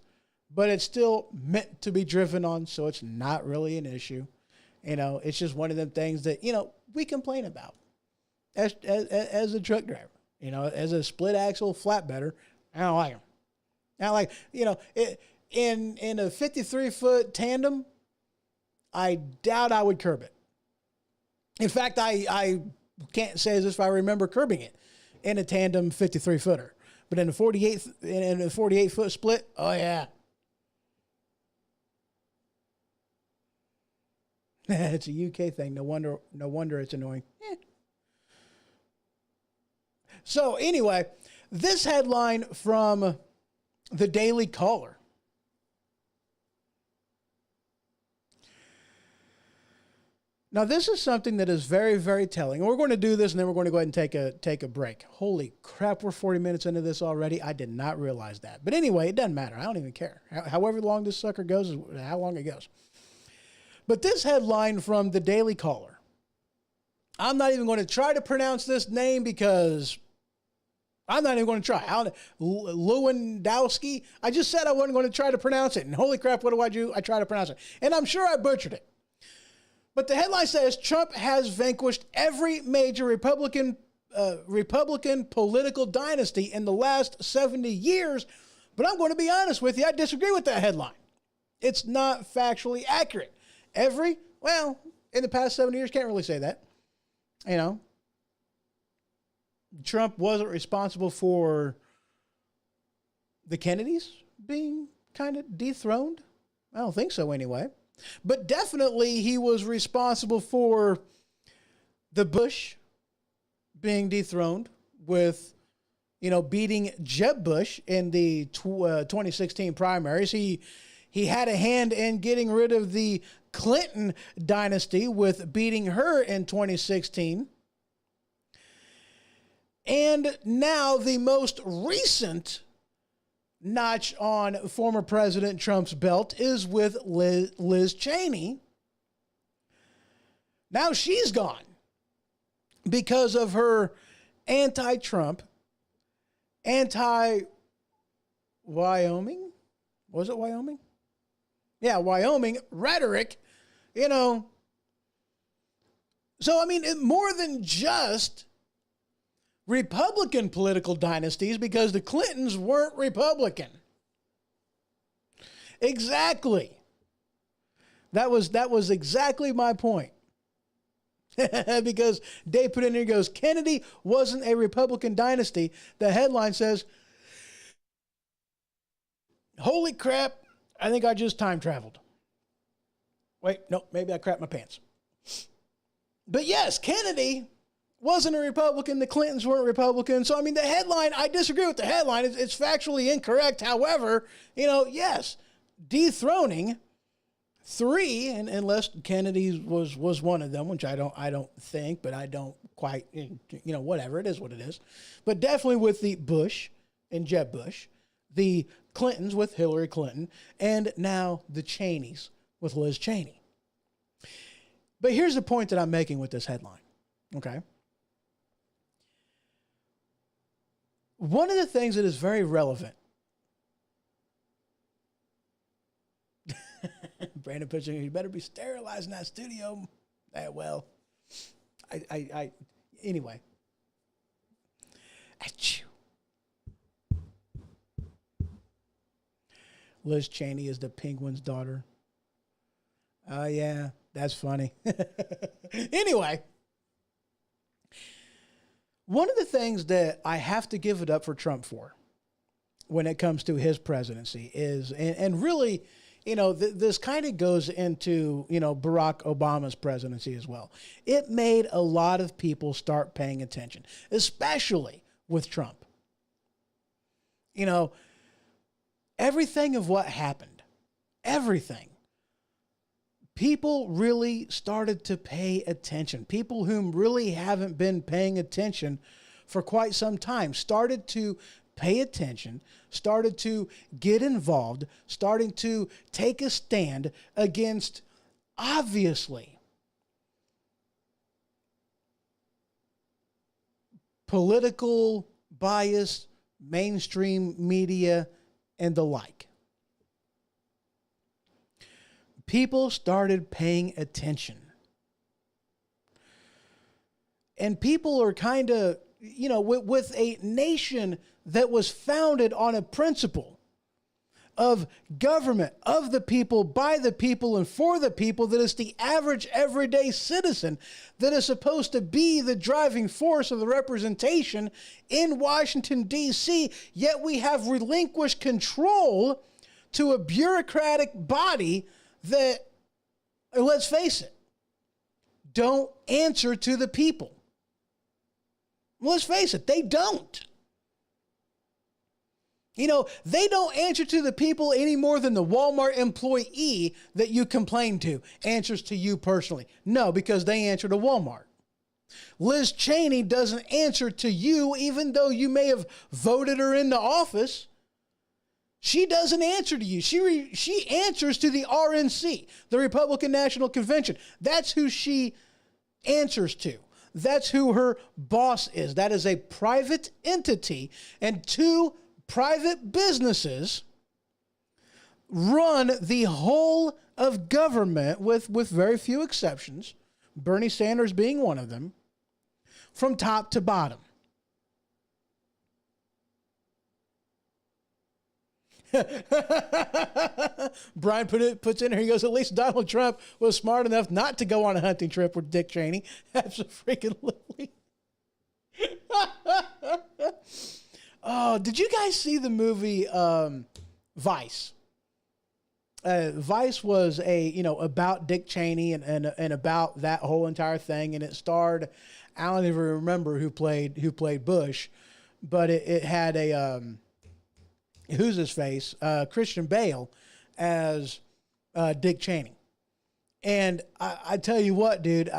but it's still meant to be driven on, so it's not really an issue. It's just one of them things that, we complain about as a truck driver. As a split axle flatbedder, I don't like them. I don't like, in a 53-foot tandem, I doubt I would curb it. In fact, I can't say as if I remember curbing it. in a tandem 53 footer. But in a 48 foot split, oh yeah. It's a UK thing. No wonder it's annoying. So anyway, this headline from the Daily Caller. Now, this is something that is very, very telling. And we're going to do this, and then we're going to go ahead and take a break. Holy crap, we're 40 minutes into this already. I did not realize that. But anyway, it doesn't matter. I don't even care. However long this sucker goes is how long it goes. But this headline from the Daily Caller. I'm not even going to try to pronounce this name because I'm not even going to try. Lewandowski. I just said I wasn't going to try to pronounce it. And holy crap, what do I do? I try to pronounce it. And I'm sure I butchered it. But the headline says Trump has vanquished every major Republican political dynasty in the last 70 years. But I'm going to be honest with you, I disagree with that headline. It's not factually accurate. Well, in the past 70 years, can't really say that. You know, Trump wasn't responsible for the Kennedys being kind of dethroned. I don't think so anyway. But definitely he was responsible for the Bush being dethroned with, beating Jeb Bush in the 2016 primaries. He had a hand in getting rid of the Clinton dynasty with beating her in 2016. And now the most recent notch on former President Trump's belt is with Liz Cheney. Now she's gone because of her anti-Trump, anti-Wyoming. Was it Wyoming? Yeah, Wyoming rhetoric, So, I mean, more than just Republican political dynasties, because the Clintons weren't Republican. Exactly. That was exactly my point. Because Dave put in there, he goes, Kennedy wasn't a Republican dynasty. The headline says, holy crap, I think I just time traveled. Wait, no, maybe I crapped my pants. But yes, Kennedy wasn't a Republican. The Clintons weren't Republican. So, I mean, the headline, I disagree with the headline. It's factually incorrect. However, yes, dethroning three, and unless Kennedy was one of them, which I don't think, but I don't quite, whatever. It is what it is. But definitely with the Bush and Jeb Bush, the Clintons with Hillary Clinton, and now the Cheneys with Liz Cheney. But here's the point that I'm making with this headline, okay? One of the things that is very relevant, Brandon pitching, you better be sterilizing that studio. Well, anyway. Achoo. Liz Cheney is the Penguin's daughter. Oh, yeah, that's funny. Anyway. One of the things that I have to give it up for Trump for when it comes to his presidency is, and really, this kind of goes into, Barack Obama's presidency as well. It made a lot of people start paying attention, especially with Trump. Everything of what happened, everything. People really started to pay attention. People whom really haven't been paying attention for quite some time started to pay attention, started to get involved, starting to take a stand against, obviously, political bias, mainstream media, and the like. People started paying attention. And people are kind of, with a nation that was founded on a principle of government, of the people, by the people, and for the people, that is the average everyday citizen that is supposed to be the driving force of the representation in Washington, D.C., yet we have relinquished control to a bureaucratic body that, let's face it, don't answer to the people. Let's face it, they don't. You know, they don't answer to the people any more than the Walmart employee that you complain to answers to you personally. No, because they answer to Walmart. Liz Cheney doesn't answer to you, even though you may have voted her into office. She doesn't answer to you. She answers to the RNC, the Republican National Convention. That's who she answers to. That's who her boss is. That is a private entity, and two private businesses run the whole of government with very few exceptions, Bernie Sanders being one of them, from top to bottom. Brian puts in here, he goes, at least Donald Trump was smart enough not to go on a hunting trip with Dick Cheney. Absolutely. Oh, did you guys see the movie Vice? Vice was about Dick Cheney and about that whole entire thing, and it starred, I don't even remember who played Bush, but it had a who's his face, Christian Bale as Dick Cheney. And I tell you what, dude,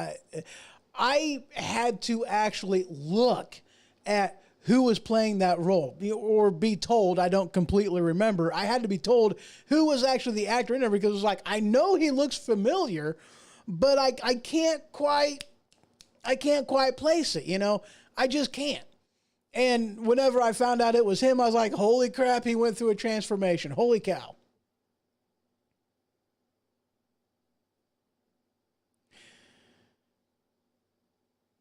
I had to actually look at who was playing that role, or be told. I don't completely remember. I had to be told who was actually the actor in there, because it was like, I know he looks familiar, but I can't quite place it, I just can't. And whenever I found out it was him, I was like, holy crap, he went through a transformation. Holy cow.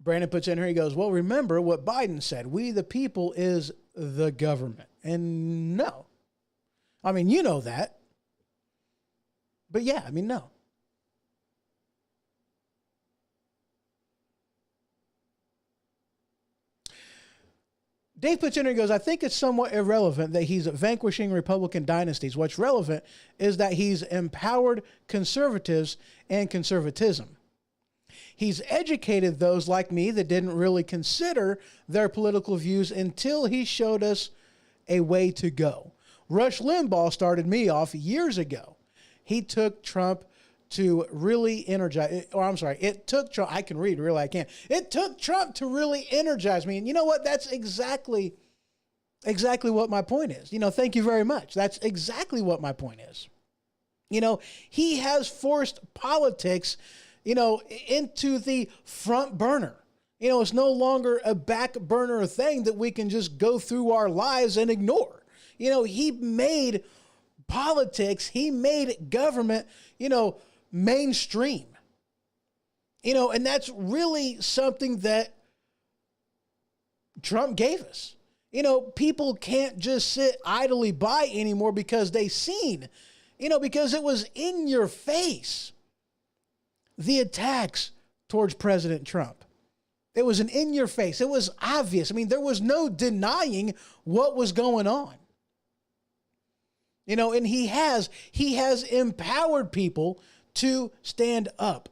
Brandon puts in here, he goes, well, remember what Biden said. We, the people, is the government. And no. I mean, you know that. But yeah, I mean, no. Dave puts in here, he goes, I think it's somewhat irrelevant that he's vanquishing Republican dynasties. What's relevant is that he's empowered conservatives and conservatism. He's educated those like me that didn't really consider their political views until he showed us a way to go. Rush Limbaugh started me off years ago. He took Trump to really energize, it took Trump, I can read, really I can't. It took Trump to really energize me. And you know what? That's exactly what my point is. Thank you very much. That's exactly what my point is. He has forced politics into the front burner. It's no longer a back burner thing that we can just go through our lives and ignore. He made politics, he made government, mainstream. And that's really something that Trump gave us. People can't just sit idly by anymore because they seen, because it was in your face. The attacks towards President Trump. It was an in your face. It was obvious. I mean, there was no denying what was going on. And he has empowered people to stand up.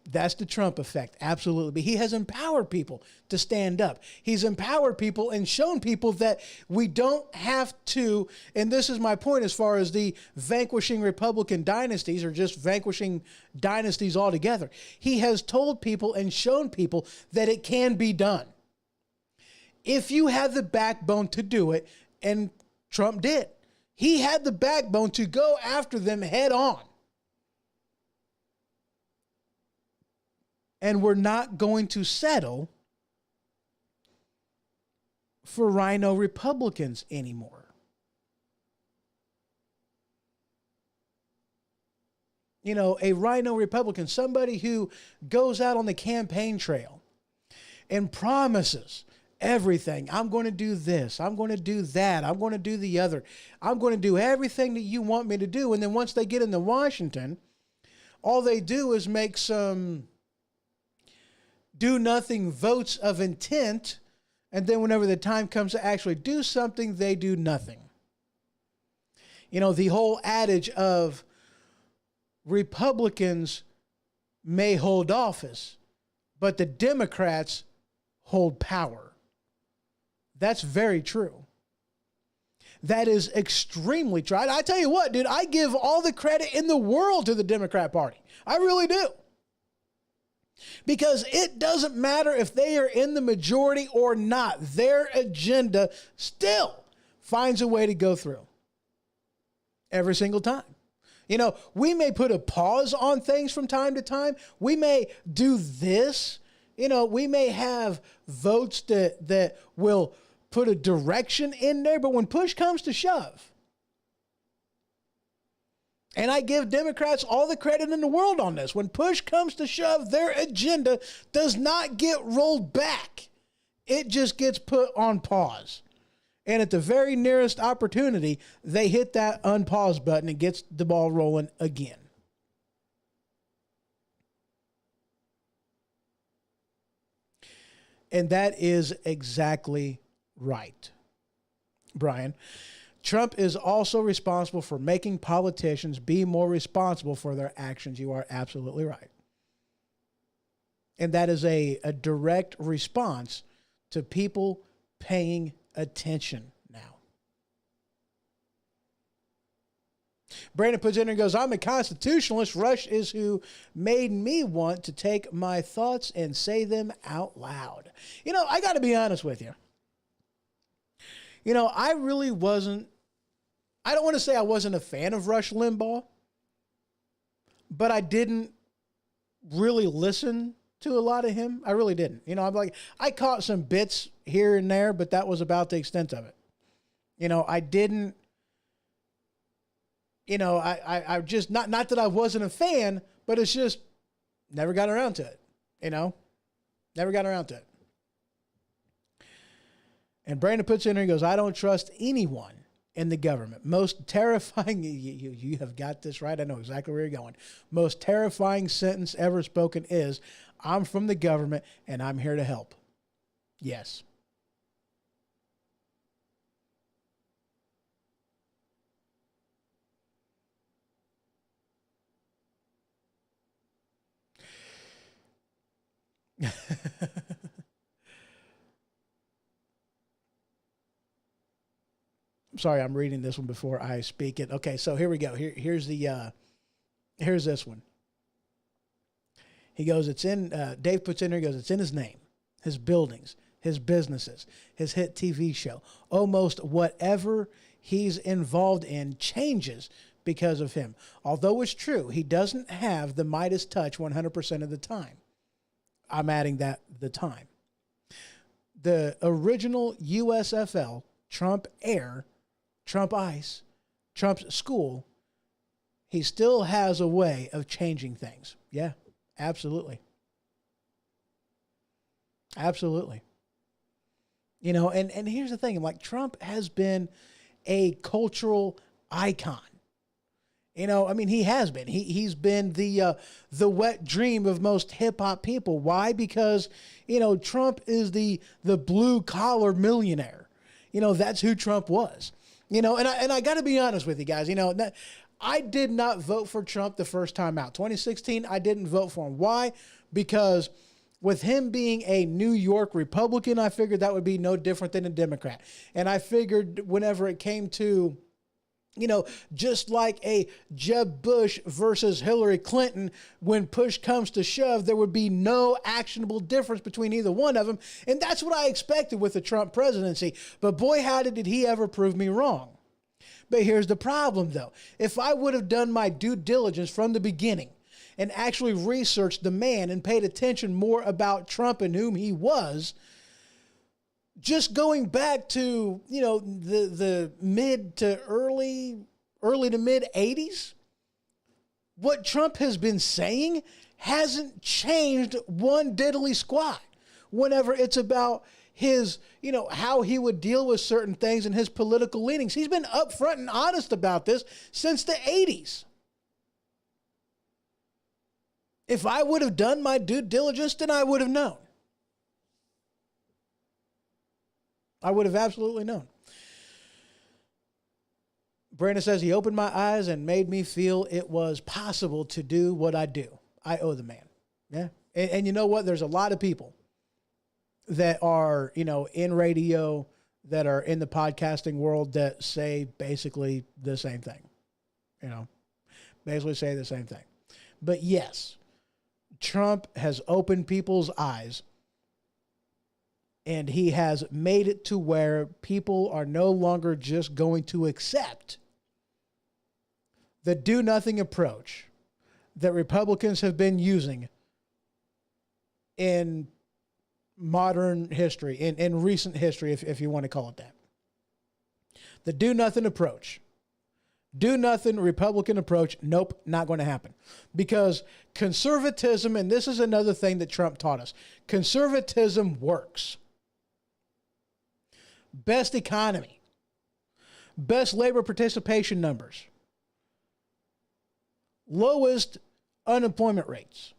That's the Trump effect. Absolutely. But he has empowered people to stand up. He's empowered people and shown people that we don't have to, and this is my point as far as the vanquishing Republican dynasties or just vanquishing dynasties altogether. He has told people and shown people that it can be done. If you have the backbone to do it, and Trump did. He had the backbone to go after them head on. And we're not going to settle for rhino Republicans anymore. A rhino Republican, somebody who goes out on the campaign trail and promises everything. I'm going to do this. I'm going to do that. I'm going to do the other. I'm going to do everything that you want me to do. And then once they get into Washington, all they do is make some do nothing votes of intent. And then whenever the time comes to actually do something, they do nothing. You know, the whole adage of Republicans may hold office, but the Democrats hold power. That's very true. That is extremely true. I tell you what, dude, I give all the credit in the world to the Democrat Party. I really do. Because it doesn't matter if they are in the majority or not. Their agenda still finds a way to go through. Every single time. You know, we may put a pause on things from time to time. We may do this. You know, we may have votes that will put a direction in there. But when push comes to shove, and I give Democrats all the credit in the world on this, when push comes to shove, their agenda does not get rolled back. It just gets put on pause. And at the very nearest opportunity, they hit that unpause button and gets the ball rolling again. And that is exactly right, Brian. Trump is also responsible for making politicians be more responsible for their actions. You are absolutely right. And that is a direct response to people paying attention now. Brandon puts in and goes, I'm a constitutionalist. Rush is who made me want to take my thoughts and say them out loud. You know, I got to be honest with you. You know, I really wasn't, I don't want to say I wasn't a fan of Rush Limbaugh, but I didn't really listen to a lot of him. I really didn't. You know, I'm like, I caught some bits here and there, but that was about the extent of it. You know, I didn't, you know, I just, not that I wasn't a fan, but it's just never got around to it. You know, never got around to it. And Brandon puts in there, he goes, I don't trust anyone in the government. Most terrifying, you have got this right. I know exactly where you're going. Most terrifying sentence ever spoken is, I'm from the government and I'm here to help. Yes. I'm sorry, I'm reading this one before I speak it. Okay, so here we go. Here's this one. He goes, it's in, Dave puts in there, he goes, it's in his name, his buildings, his businesses, his hit TV show. Almost whatever he's involved in changes because of him. Although it's true, he doesn't have the Midas touch 100% of the time. I'm adding that the time. The original USFL, Trump Air, Trump Ice, Trump's school, he still has a way of changing things. Yeah, absolutely. Absolutely. You know, and here's the thing, like Trump has been a cultural icon. You know, I mean, he has been. He's been the wet dream of most hip hop people. Why? Because, you know, Trump is the blue collar millionaire. You know, that's who Trump was. You know, and I got to be honest with you guys. You know, I did not vote for Trump the first time out. 2016, I didn't vote for him. Why? Because with him being a New York Republican, I figured that would be no different than a Democrat. And I figured whenever it came to, you know, just like a Jeb Bush versus Hillary Clinton, when push comes to shove, there would be no actionable difference between either one of them. And that's what I expected with the Trump presidency. But boy, howdy, did he ever prove me wrong. But here's the problem, though. If I would have done my due diligence from the beginning and actually researched the man and paid attention more about Trump and whom he was, just going back to, you know, the mid to early to mid 80s, what Trump has been saying hasn't changed one diddly squat whenever it's about his, how he would deal with certain things and his political leanings. He's been upfront and honest about this since the 80s. If I would have done my due diligence, then I would have known. I would have absolutely known. Brandon says he opened my eyes and made me feel it was possible to do what I do. I owe the man. Yeah. And you know what? There's a lot of people that are, in radio, that are in the podcasting world that say basically the same thing. Basically say the same thing. But yes, Trump has opened people's eyes, and he has made it to where people are no longer just going to accept the do-nothing approach that Republicans have been using in modern history, in recent history, if you want to call it that. The do-nothing approach. Do-nothing Republican approach, nope, not going to happen. Because conservatism, and this is another thing that Trump taught us, conservatism works. Best economy. Best labor participation numbers. Lowest unemployment rates.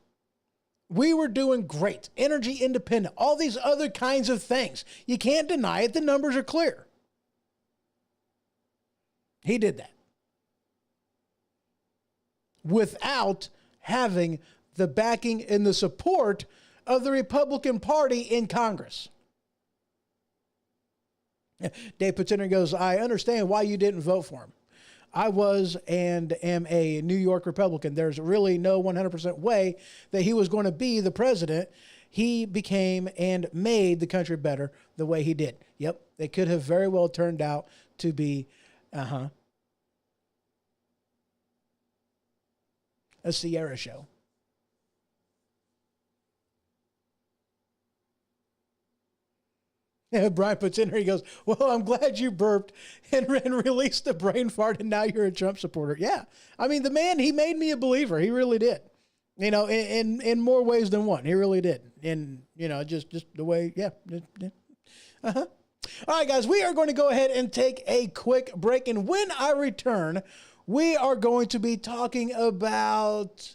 We were doing great. Energy independent. All these other kinds of things. You can't deny it. The numbers are clear. He did that without having the backing and the support of the Republican Party in Congress. Dave Patiner goes, I understand why you didn't vote for him. I was and am a New York Republican. There's really no 100% way that he was going to be the president. He became and made the country better the way he did. Yep, it could have very well turned out to be, a Sierra show. Yeah, Brian puts in here, he goes, well, I'm glad you burped and released the brain fart, and now you're a Trump supporter. Yeah. I mean, the man, he made me a believer. He really did. In more ways than one. He really did. And, just the way, yeah. All right, guys, we are going to go ahead and take a quick break. And when I return, we are going to be talking about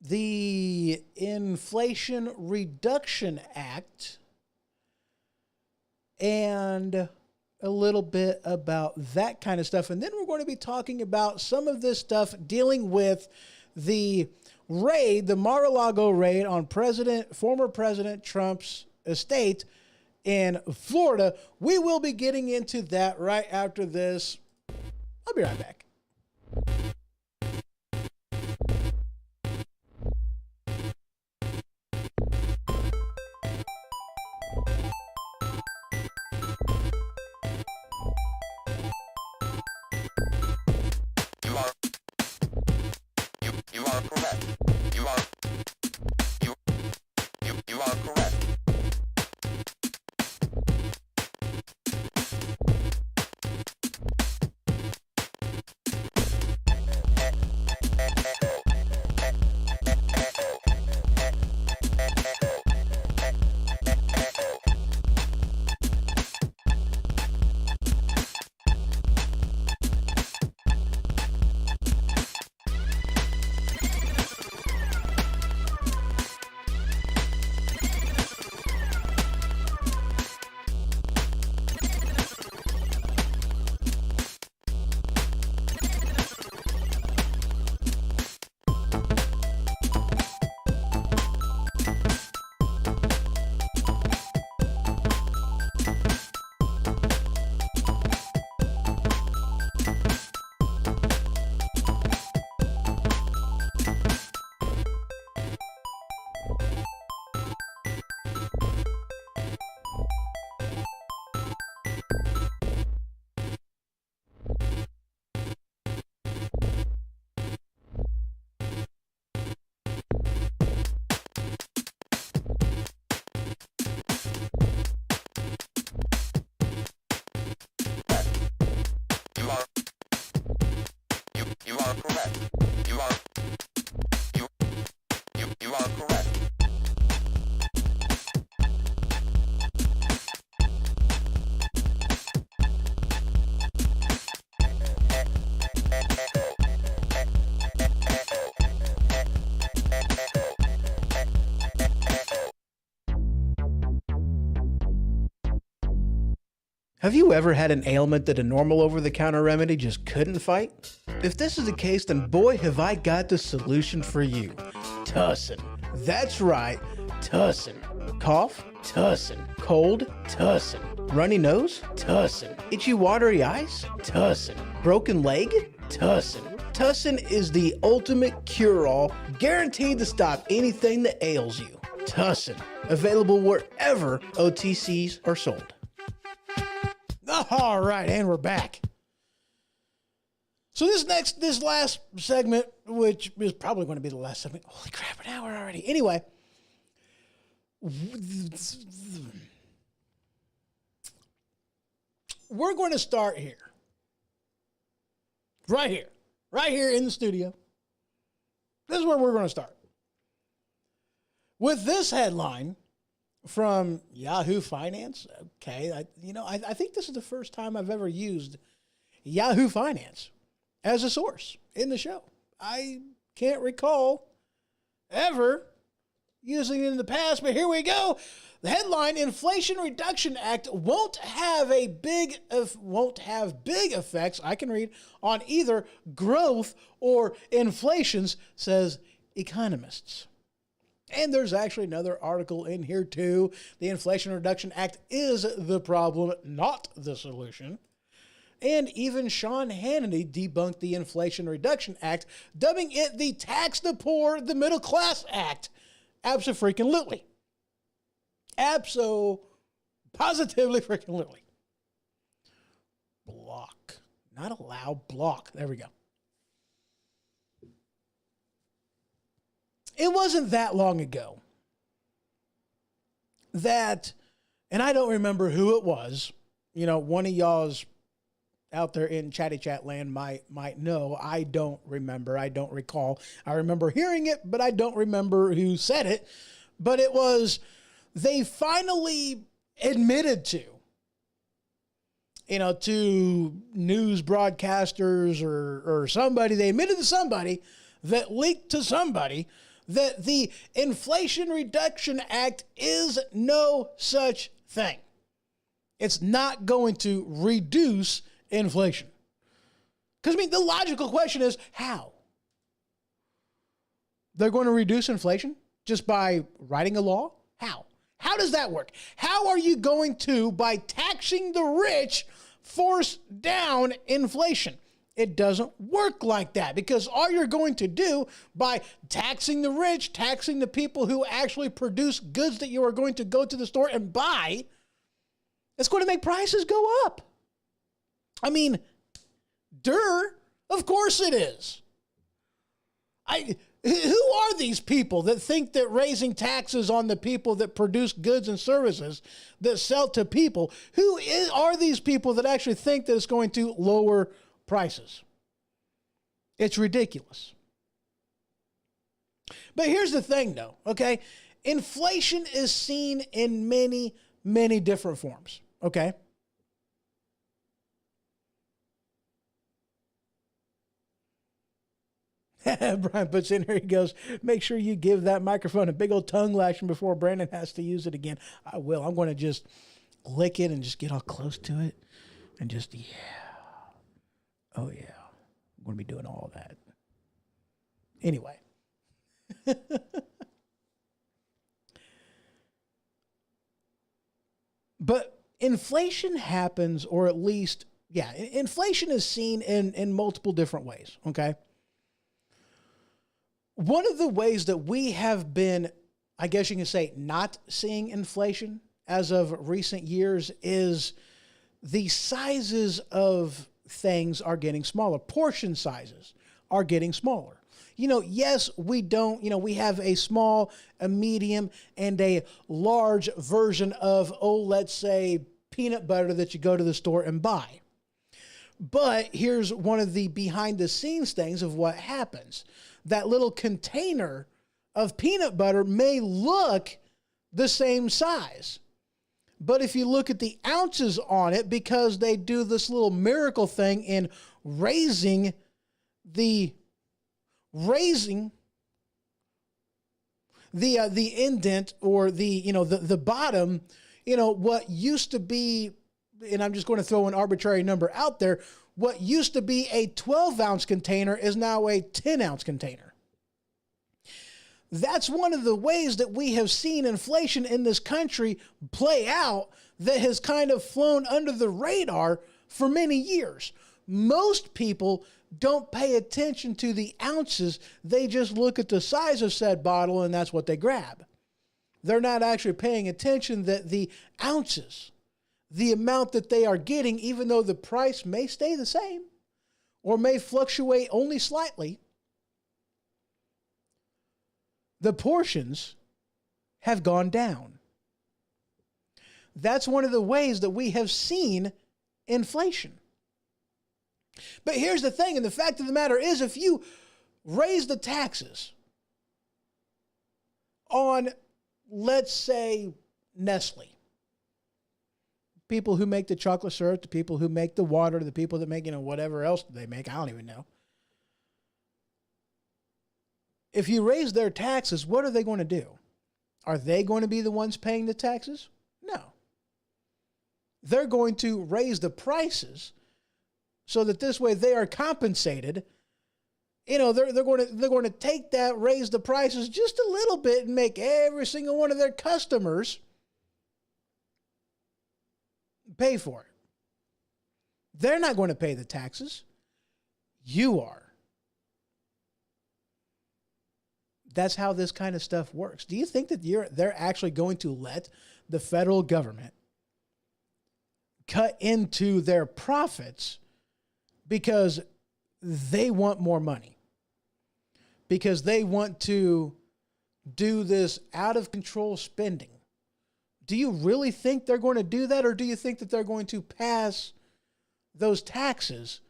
the Inflation Reduction Act and a little bit about that kind of stuff. And then we're going to be talking about some of this stuff dealing with the raid, the Mar-a-Lago raid on former President Trump's estate in Florida. We will be getting into that right after this. I'll be right back. You are correct. Have you ever had an ailment that a normal over-the-counter remedy just couldn't fight? If this is the case, then boy, have I got the solution for you. Tussin. That's right, Tussin. Cough? Tussin. Cold? Tussin. Runny nose? Tussin. Itchy watery eyes? Tussin. Broken leg? Tussin. Tussin is the ultimate cure-all, guaranteed to stop anything that ails you. Tussin. Available wherever OTCs are sold. All right, and we're back. So this last segment, which is probably going to be the last segment. Holy crap, an hour already. Anyway, we're going to start here. Right here in the studio. This is where we're going to start. With this headline from Yahoo Finance. Okay, I think this is the first time I've ever used Yahoo Finance as a source in the show. I can't recall ever using it in the past, but here we go. The headline: Inflation Reduction Act won't have big effects, I can read, on either growth or inflations, says economists. And there's actually another article in here too. The Inflation Reduction Act is the problem, not the solution. And even Sean Hannity debunked the Inflation Reduction Act, dubbing it the Tax the Poor, the Middle Class Act. Abso-freaking-lutely. Abso-positively freaking-lutely. Block. Not allow, block. There we go. It wasn't that long ago that, and I don't remember who it was, one of y'all's out there in chatty chat land might know. I don't remember. I don't recall. I remember hearing it, but I don't remember who said it. But it was, they finally admitted to news broadcasters or somebody, they admitted to somebody that leaked to somebody that the Inflation Reduction Act is no such thing. It's not going to reduce inflation. Because, the logical question is, how? They're going to reduce inflation just by writing a law? How? How does that work? How are you going to, by taxing the rich, force down inflation? It doesn't work like that, because all you're going to do by taxing the rich, taxing the people who actually produce goods that you are going to go to the store and buy, it's going to make prices go up. Of course it is. Who are these people that think that raising taxes on the people that produce goods and services that sell to people, are these people that actually think that it's going to lower prices? It's ridiculous. But here's the thing though, okay? Inflation is seen in many, many different forms, okay? Brian puts in here, he goes, make sure you give that microphone a big old tongue lashing before Brandon has to use it again. I will. I'm going to just lick it and just get all close to it and just, yeah. Oh, yeah. I'm going to be doing all that. Anyway. But inflation happens, or at least, inflation is seen in multiple different ways, okay? One of the ways that we have been, I guess you can say, not seeing inflation as of recent years is the sizes of things are getting smaller. Portion sizes are getting smaller. Yes, we don't, we have a small, a medium, and a large version of, let's say, peanut butter that you go to the store and buy. But here's one of the behind the scenes things of what happens. That little container of peanut butter may look the same size. But if you look at the ounces on it, because they do this little miracle thing in raising the indent, or the bottom, what used to be and I'm just going to throw an arbitrary number out there, what used to be a 12-ounce container is now a 10-ounce container. That's one of the ways that we have seen inflation in this country play out that has kind of flown under the radar for many years. Most people don't pay attention to the ounces. They just look at the size of said bottle and that's what they grab. They're not actually paying attention that the ounces, the amount that they are getting, even though the price may stay the same or may fluctuate only slightly, the portions have gone down. That's one of the ways that we have seen inflation. But here's the thing, and the fact of the matter is, if you raise the taxes on, let's say, Nestle, people who make the chocolate syrup, the people who make the water, the people that make, whatever else they make, I don't even know. If you raise their taxes, what are they going to do? Are they going to be the ones paying the taxes? No. They're going to raise the prices so that this way they are compensated. They're going to take that, raise the prices just a little bit and make every single one of their customers pay for it. They're not going to pay the taxes. You are. That's how this kind of stuff works. Do you think that they're actually going to let the federal government cut into their profits because they want more money? Because they want to do this out of control spending? Do you really think they're going to do that, or do you think that they're going to pass those taxes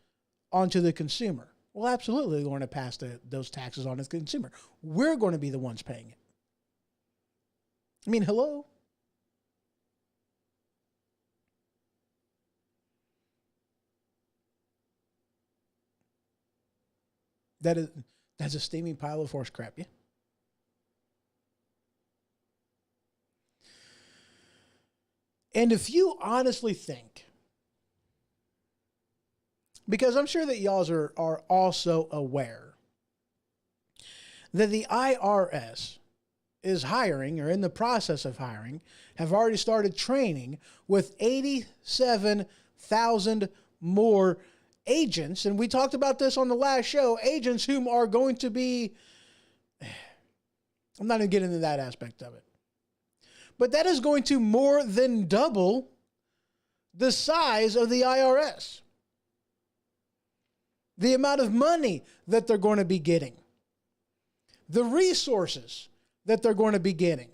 onto the consumer? Well, absolutely, they're going to pass those taxes on to the consumer. We're going to be the ones paying it. I mean, hello? That's a steaming pile of horse crap, yeah? And if you honestly think, because I'm sure that y'all are also aware that the IRS is hiring, or in the process of hiring, have already started training with 87,000 more agents. And we talked about this on the last show, agents whom are going to be, I'm not going to get into that aspect of it, but that is going to more than double the size of the IRS. The amount of money that they're going to be getting, the resources that they're going to be getting,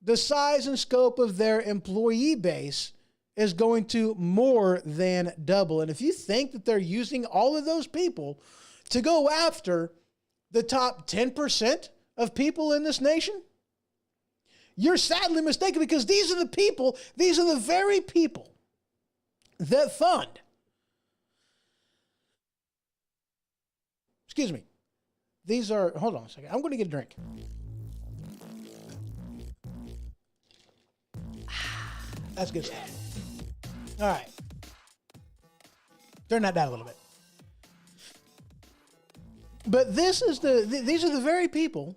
the size and scope of their employee base is going to more than double. And if you think that they're using all of those people to go after the top 10% of people in this nation, you're sadly mistaken, because these are the very people that fund, excuse me, hold on a second, I'm going to get a drink. That's good stuff. All right. Turn that down a little bit. But these are the very people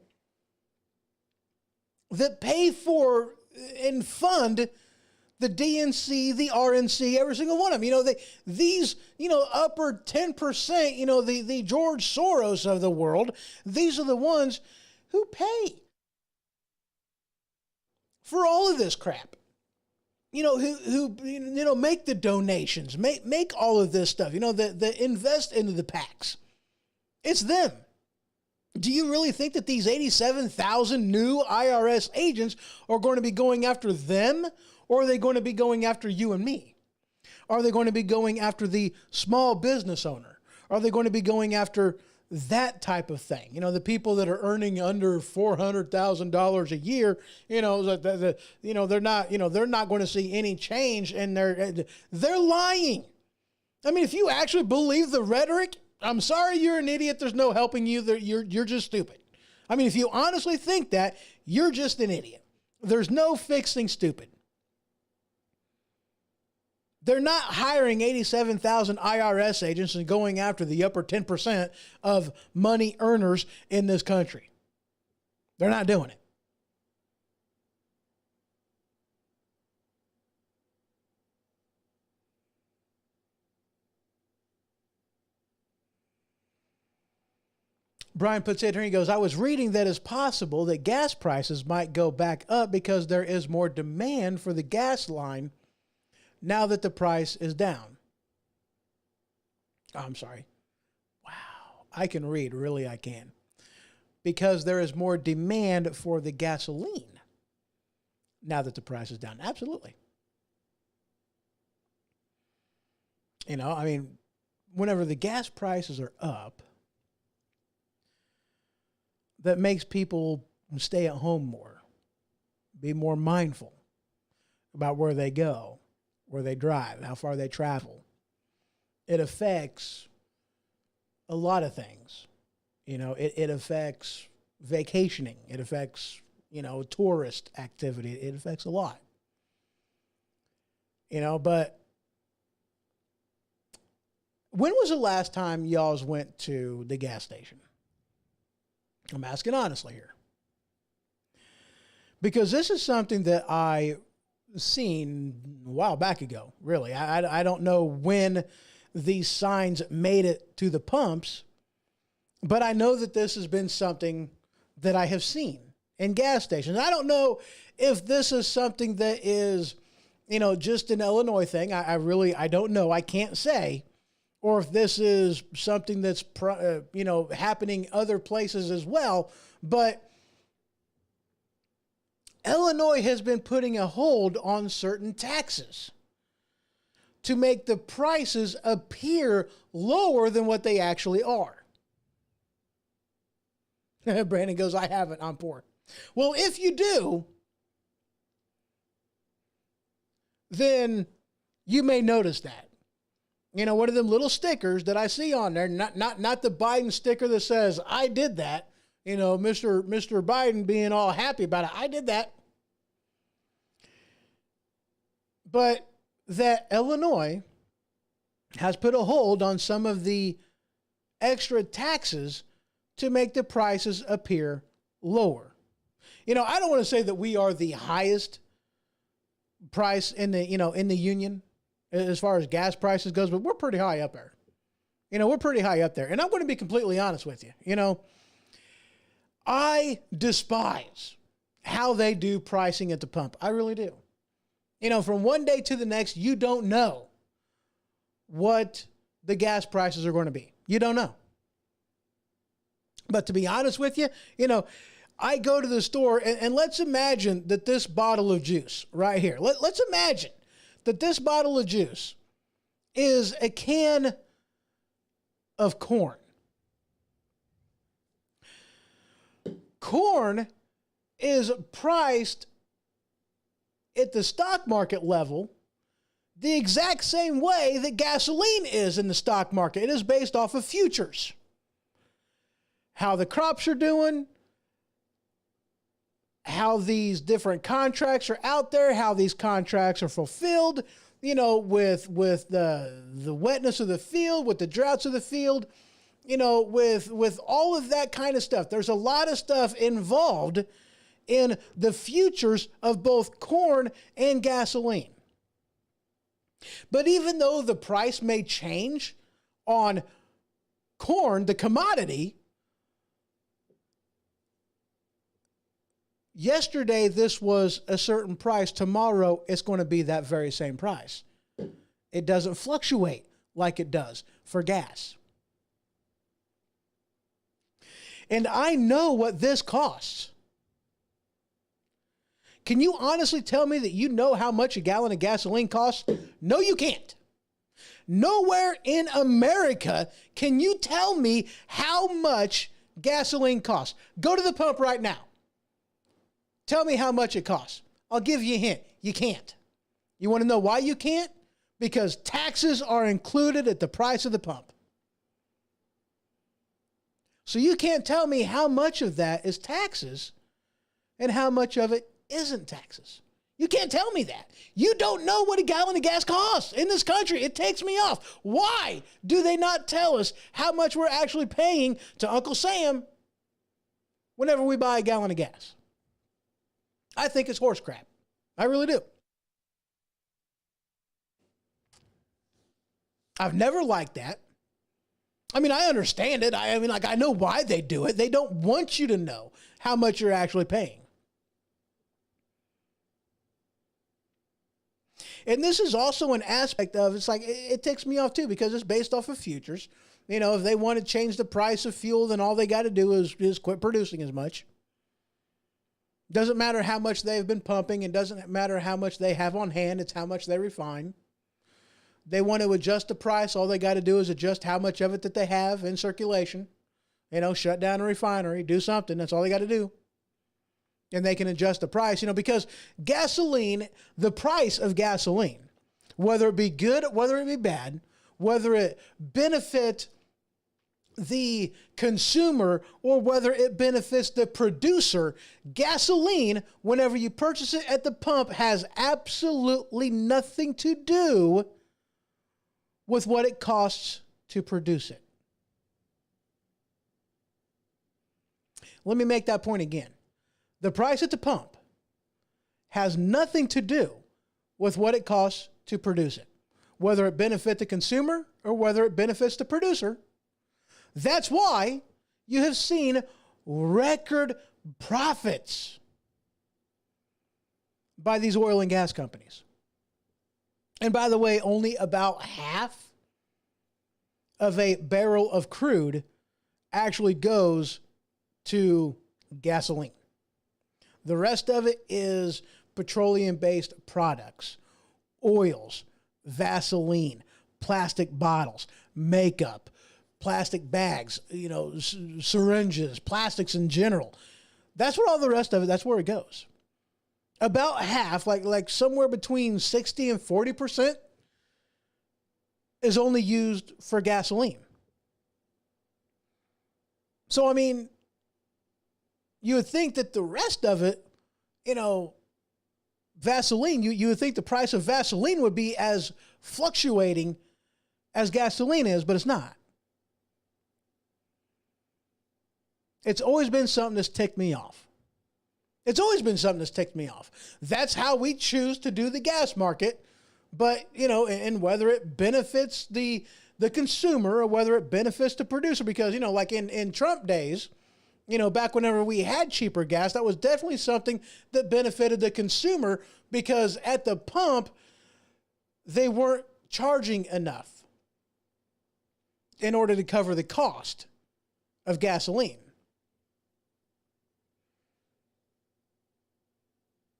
that pay for and fund the DNC, the RNC, every single one of them. These upper 10%, the George Soros of the world, these are the ones who pay for all of this crap. Who make the donations, make all of this stuff, that invest into the PACs. It's them. Do you really think that these 87,000 new IRS agents are going to be going after them, or are they going to be going after you and me? Are they going to be going after the small business owner? Are they going to be going after that type of thing? The people that are earning under $400,000 a year, they're not going to see any change, and they're lying. I mean, if you actually believe the rhetoric, I'm sorry, you're an idiot. There's no helping you. You're just stupid. I mean, if you honestly think that, you're just an idiot. There's no fixing stupid. They're not hiring 87,000 IRS agents and going after the upper 10% of money earners in this country. They're not doing it. Brian puts it here, he goes, I was reading that it's possible that gas prices might go back up because there is more demand for the gas line now that the price is down. Oh, I'm sorry. Wow. I can read. Really, I can. Because there is more demand for the gasoline now that the price is down. Absolutely. You know, I mean, whenever the gas prices are up, that makes people stay at home more, be more mindful about where they go, where they drive, how far they travel. It affects a lot of things. You know, it affects vacationing. It affects, you know, tourist activity. It affects a lot. You know, but when was the last time y'all went to the gas station? I'm asking honestly here. Because this is something that I seen a while back ago, really. I don't know when these signs made it to the pumps, but I know that this has been something that I have seen in gas stations. I don't know if this is something that is, you know, just an Illinois thing. I don't know. I can't say. Or if this is something that's, you know, happening other places as well. But Illinois has been putting a hold on certain taxes to make the prices appear lower than what they actually are. Brandon goes, I haven't, I'm poor. Well, if you do, then you may notice that. You know, one of them little stickers that I see on there, not the Biden sticker that says, I did that. You know, Mr. Biden being all happy about it. I did that. But that Illinois has put a hold on some of the extra taxes to make the prices appear lower. You know, I don't want to say that we are the highest price in the, you know, in the union as far as gas prices goes, but we're pretty high up there. You know, we're pretty high up there. And I'm going to be completely honest with you. You know, I despise how they do pricing at the pump. I really do. You know, from one day to the next, you don't know what the gas prices are going to be. You don't know. But to be honest with you, you know, I go to the store and let's imagine that this bottle of juice right here, let's imagine that this bottle of juice is a can of corn. Corn is priced at the stock market level the exact same way that gasoline is in the stock market. It is based off of futures. How the crops are doing, how these different contracts are out there, how these contracts are fulfilled, you know, with the wetness of the field, with the droughts of the field, you know, with all of that kind of stuff. There's a lot of stuff involved in the futures of both corn and gasoline. But even though the price may change on corn, the commodity, yesterday this was a certain price, tomorrow it's going to be that very same price. It doesn't fluctuate like it does for gas. And I know what this costs. Can you honestly tell me that you know how much a gallon of gasoline costs? No, you can't. Nowhere in America can you tell me how much gasoline costs. Go to the pump right now. Tell me how much it costs. I'll give you a hint. You can't. You want to know why you can't? Because taxes are included at the price of the pump. So you can't tell me how much of that is taxes and how much of it isn't taxes. You can't tell me that. You don't know what a gallon of gas costs in this country. It takes me off. Why do they not tell us how much we're actually paying to Uncle Sam whenever we buy a gallon of gas? I think it's horse crap. I really do. I've never liked that. I mean, I understand it. I know why they do it. They don't want you to know how much you're actually paying. And this is also an aspect of, it's like, it ticks me off too, because it's based off of futures. You know, if they want to change the price of fuel, then all they got to do is quit producing as much. Doesn't matter how much they've been pumping. It doesn't matter how much they have on hand. It's how much they refine. They want to adjust the price. All they got to do is adjust how much of it that they have in circulation. You know, shut down a refinery, do something. That's all they got to do. And they can adjust the price, you know, because gasoline, the price of gasoline, whether it be good, whether it be bad, whether it benefit the consumer or whether it benefits the producer, gasoline, whenever you purchase it at the pump, has absolutely nothing to do with what it costs to produce it. Let me make that point again. The price at the pump has nothing to do with what it costs to produce it, whether it benefits the consumer or whether it benefits the producer. That's why you have seen record profits by these oil and gas companies. And by the way, only about half of a barrel of crude actually goes to gasoline. The rest of it is petroleum-based products, oils, Vaseline, plastic bottles, makeup, plastic bags, you know, syringes, plastics in general. That's where all the rest of it, that's where it goes. About half, like somewhere between 60 and 40% is only used for gasoline. So, I mean, you would think that the rest of it, you know, Vaseline, you would think the price of Vaseline would be as fluctuating as gasoline is, but it's not. It's always been something that's ticked me off. It's always been something that's ticked me off. That's how we choose to do the gas market. But, you know, and whether it benefits the consumer or whether it benefits the producer, because, you know, like in Trump days, you know, back whenever we had cheaper gas, that was definitely something that benefited the consumer, because at the pump, they weren't charging enough in order to cover the cost of gasoline.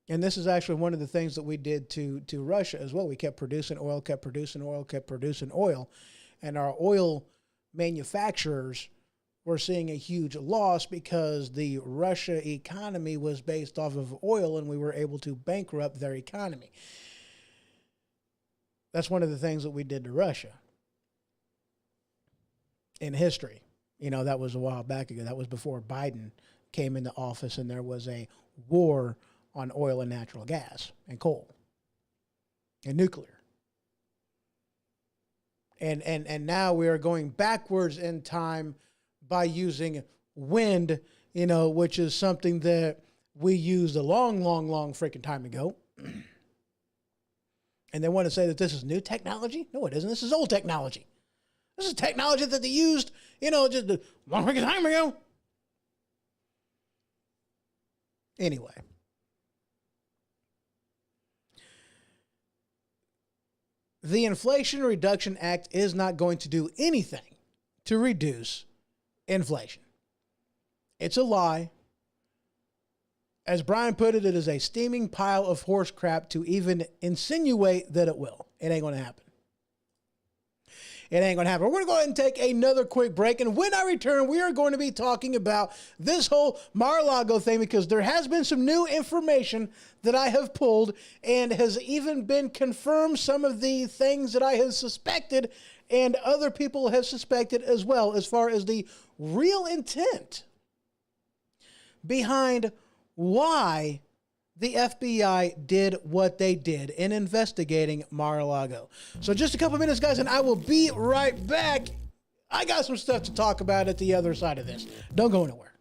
And this is actually one of the things that we did to Russia as well. We kept producing oil, kept producing oil, kept producing oil. And our oil manufacturers were seeing a huge loss because the Russia economy was based off of oil, and we were able to bankrupt their economy. That's one of the things that we did to Russia in history. You know, that was a while back ago. That was before Biden came into office, and there was a war on oil and natural gas and coal and nuclear. And now we are going backwards in time by using wind, you know, which is something that we used a long freaking time ago. And they want to say that this is new technology? No, it isn't. This is old technology. This is technology that they used, you know, just a long freaking time ago. Anyway. The Inflation Reduction Act is not going to do anything to reduce inflation. It's a lie. As Brian put it, it is a steaming pile of horse crap to even insinuate that it will. It ain't going to happen. It ain't going to happen. We're going to go ahead and take another quick break. And when I return, we are going to be talking about this whole Mar-a-Lago thing, because there has been some new information that I have pulled, and has even been confirmed some of the things that I have suspected and other people have suspected as well, as far as the real intent behind why the FBI did what they did in investigating Mar-a-Lago. So just a couple minutes, guys, and I will be right back. I got some stuff to talk about at the other side of this. Don't go anywhere.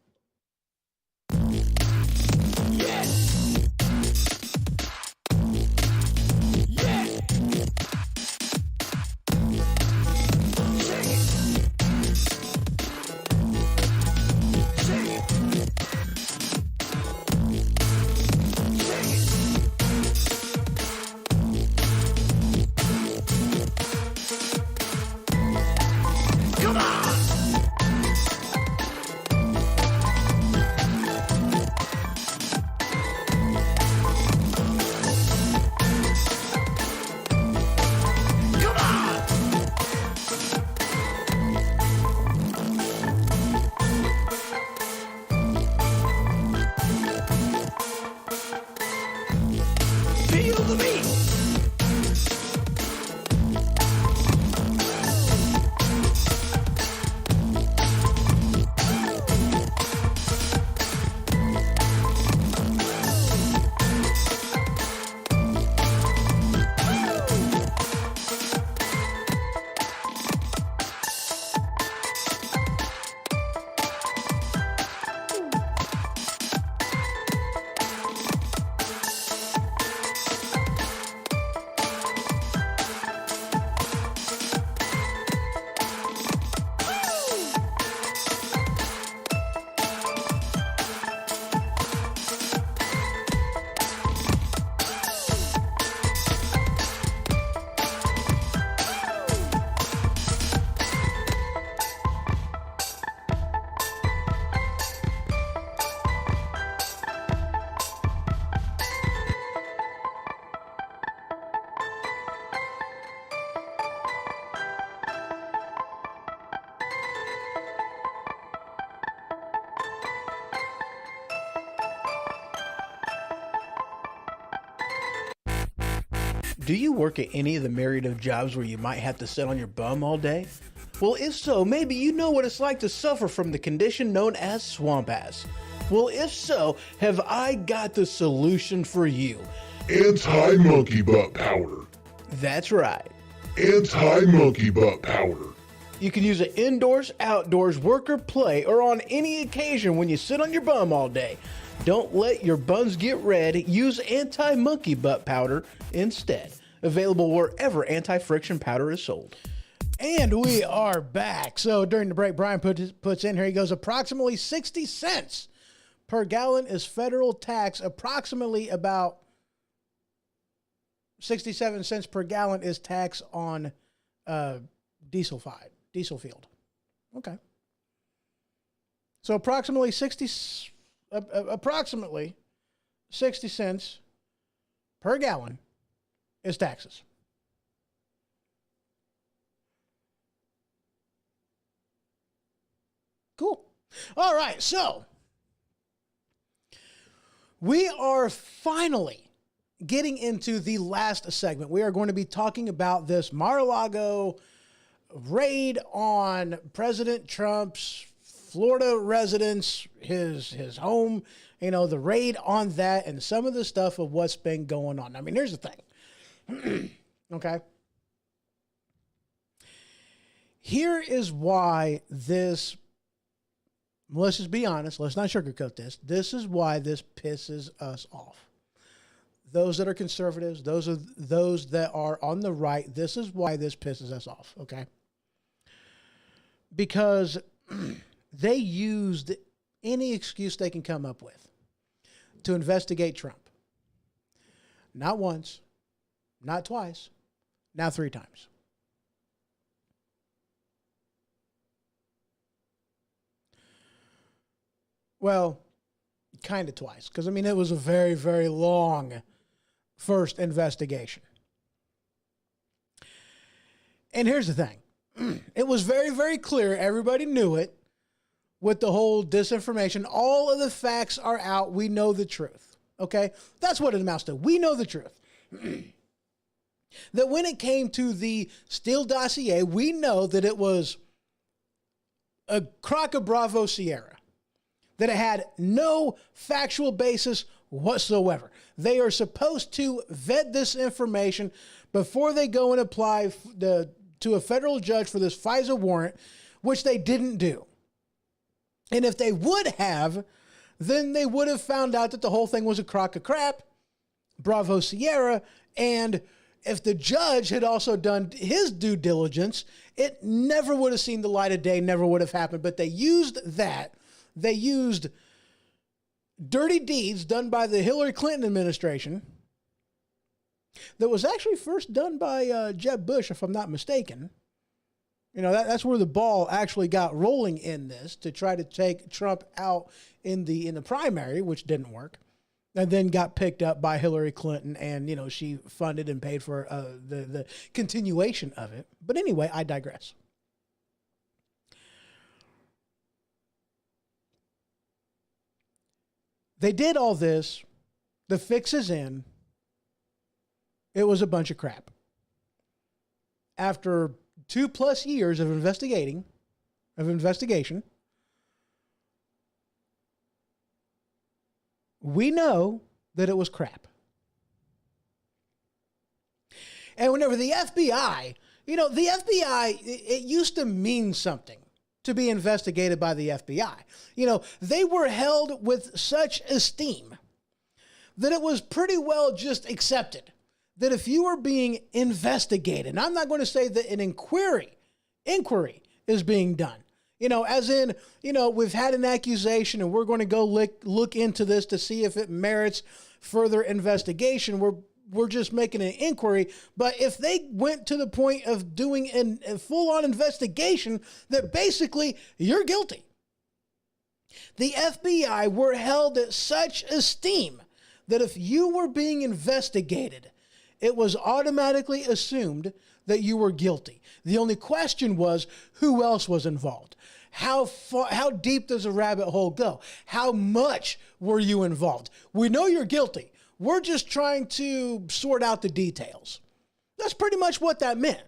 Do you work at any of the myriad of jobs where you might have to sit on your bum all day? Well, if so, maybe you know what it's like to suffer from the condition known as swamp ass. Well, if so, have I got the solution for you? Anti-monkey butt powder. That's right. Anti-monkey butt powder. You can use it indoors, outdoors, work or play, or on any occasion when you sit on your bum all day. Don't let your buns get red. Use anti-monkey butt powder instead. Available wherever anti-friction powder is sold. And we are back. So during the break, Brian puts in here, he goes, approximately 60 cents per gallon is federal tax. Approximately about 67 cents per gallon is tax on diesel field. Okay. So approximately 60 cents per gallon is taxes. Cool. All right, so we are finally getting into the last segment. We are going to be talking about this Mar-a-Lago raid on President Trump's Florida residence, his home, the raid on that and some of the stuff of what's been going on. I mean, here's the thing. Okay. Here is why this, let's just be honest, let's not sugarcoat this. This is why this pisses us off. Those that are conservatives, those that are on the right, this is why this pisses us off, okay? Because they used any excuse they can come up with to investigate Trump. Not once, not twice, now 3 times. Well, kind of twice, because, it was a very, very long first investigation. And here's the thing. It was very, very clear. Everybody knew it with the whole disinformation. All of the facts are out. We know the truth. Okay? That's what it amounts to. We know the truth. That when it came to the Steele dossier, we know that it was a crock of Bravo Sierra. That it had no factual basis whatsoever. They are supposed to vet this information before they go and apply to a federal judge for this FISA warrant, which they didn't do. And if they would have, then they would have found out that the whole thing was a crock of crap, Bravo Sierra, and if the judge had also done his due diligence, it never would have seen the light of day, never would have happened. But they used that. They used dirty deeds done by the Hillary Clinton administration that was actually first done by Jeb Bush, if I'm not mistaken. You know, that's where the ball actually got rolling in this, to try to take Trump out in the primary, which didn't work, and then got picked up by Hillary Clinton, and, you know, she funded and paid for the continuation of it. But anyway, I digress. They did all this. The fix is in. It was a bunch of crap. After 2+ years of investigation, we know that it was crap. And whenever the FBI, you know, the FBI, it used to mean something to be investigated by the FBI. You know, they were held with such esteem that it was pretty well just accepted that if you were being investigated, and I'm not going to say that an inquiry is being done, you know, as in, you know, we've had an accusation and we're going to go look into this to see if it merits further investigation. We're just making an inquiry. But if they went to the point of doing a full-on investigation, that basically you're guilty. The FBI were held at such esteem that if you were being investigated, it was automatically assumed that you were guilty. The only question was, who else was involved? How deep does a rabbit hole go? How much were you involved? We know you're guilty. We're just trying to sort out the details. That's pretty much what that meant.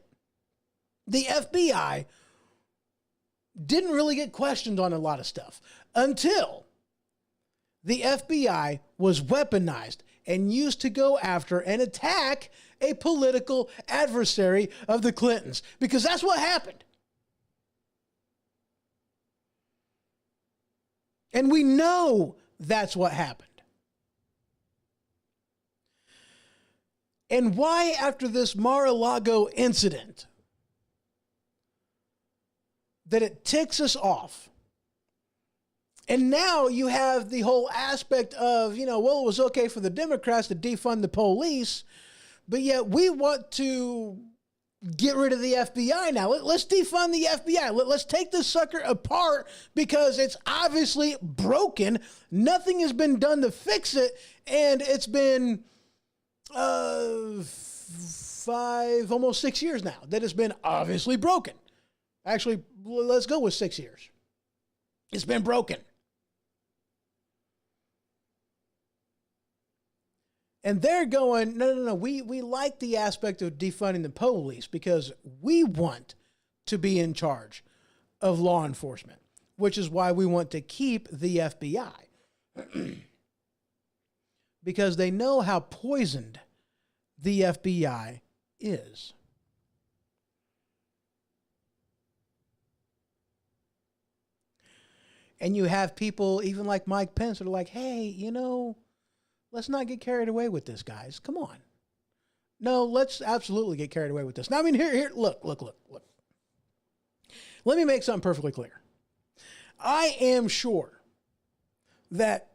The FBI didn't really get questioned on a lot of stuff until the FBI was weaponized and used to go after and attack a political adversary of the Clintons, because that's what happened. And we know that's what happened. And why, after this Mar-a-Lago incident, that it ticks us off. And now you have the whole aspect of, you know, well, it was okay for the Democrats to defund the police, but yet we want to get rid of the FBI now. Let's defund the FBI. Let's take this sucker apart because it's obviously broken. Nothing has been done to fix it, and it's been 5, almost 6 years now that it's been obviously broken. Actually, let's go with 6 years. It's been broken. And they're going, no. We like the aspect of defunding the police because we want to be in charge of law enforcement, which is why we want to keep the FBI. Because they know how poisoned the FBI is. And you have people, even like Mike Pence, that are like, hey, you know, let's not get carried away with this, guys. Come on. No, let's absolutely get carried away with this. Now, I mean, here, look. Let me make something perfectly clear. I am sure that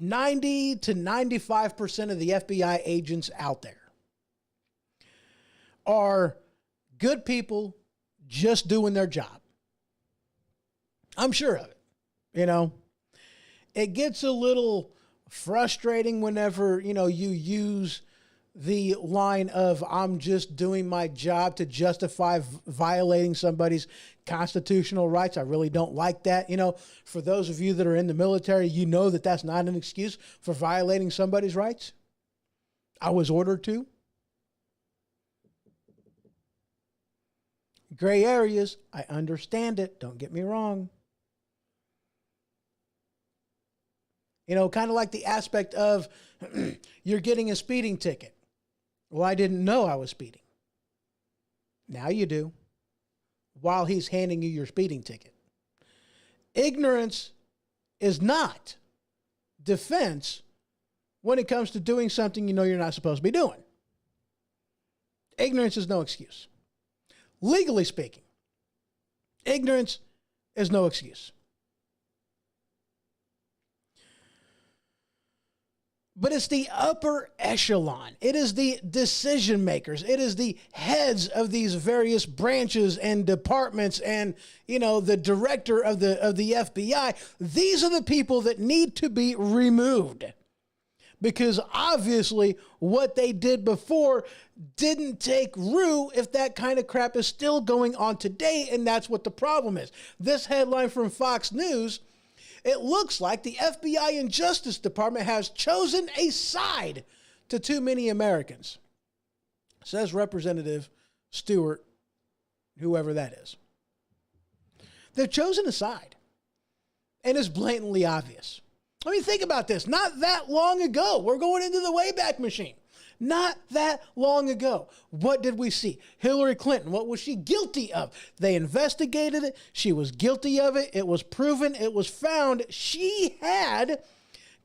90 to 95% of the FBI agents out there are good people just doing their job. I'm sure of it. You know, it gets a little frustrating whenever, you know, you use the line of I'm just doing my job to justify violating somebody's constitutional rights. I really don't like that. You know, for those of you that are in the military, you know that that's not an excuse for violating somebody's rights. I was ordered to. Gray areas, I understand it. Don't get me wrong. You know, kind of like the aspect of you're getting a speeding ticket. Well, I didn't know I was speeding. Now you do, while he's handing you your speeding ticket. Ignorance is not defense when it comes to doing something you know you're not supposed to be doing. Ignorance is no excuse. Legally speaking, ignorance is no excuse. But it's the upper echelon. It is the decision makers. It is the heads of these various branches and departments and, you know, the director of the FBI. These are the people that need to be removed. Because obviously what they did before didn't take root if that kind of crap is still going on today, and that's what the problem is. This headline from Fox News, it looks like the FBI and Justice Department has chosen a side to too many Americans, says Representative Stewart, whoever that is. They've chosen a side, and it's blatantly obvious. I mean, think about this. Not that long ago, we're going into the Wayback Machine. Not that long ago. What did we see? Hillary Clinton, what was she guilty of? They investigated it. She was guilty of it. It was proven. It was found. She had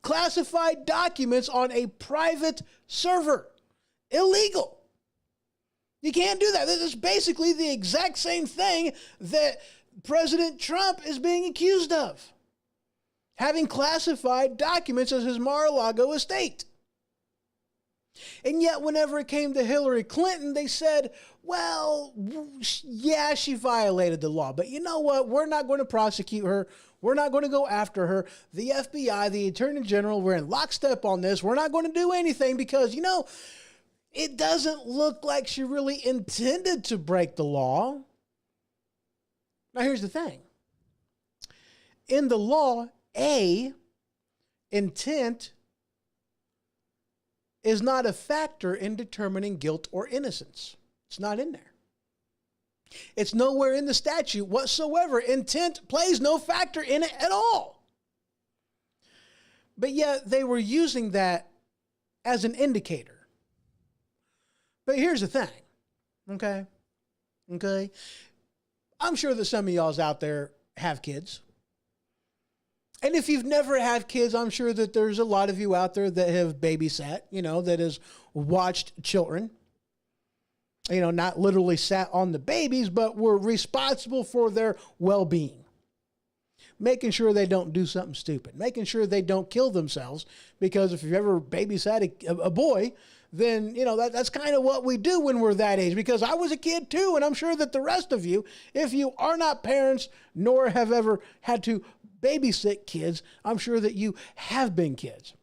classified documents on a private server. Illegal. You can't do that. This is basically the exact same thing that President Trump is being accused of. Having classified documents as his Mar-a-Lago estate. And yet, whenever it came to Hillary Clinton, they said, well, yeah, she violated the law. But you know what? We're not going to prosecute her. We're not going to go after her. The FBI, the Attorney General, we're in lockstep on this. We're not going to do anything because, you know, it doesn't look like she really intended to break the law. Now, here's the thing. In the law, intent is not a factor in determining guilt or innocence. It's not in there. It's nowhere in the statute whatsoever. Intent plays no factor in it at all. But yet they were using that as an indicator. But here's the thing, okay? I'm sure that some of y'all's out there have kids. And if you've never had kids, I'm sure that there's a lot of you out there that have babysat, you know, that has watched children. You know, not literally sat on the babies, but were responsible for their well-being. Making sure they don't do something stupid. Making sure they don't kill themselves. Because if you've ever babysat a boy, then, you know, that's kind of what we do when we're that age. Because I was a kid too, and I'm sure that the rest of you, if you are not parents, nor have ever had to babysit kids, I'm sure that you have been kids.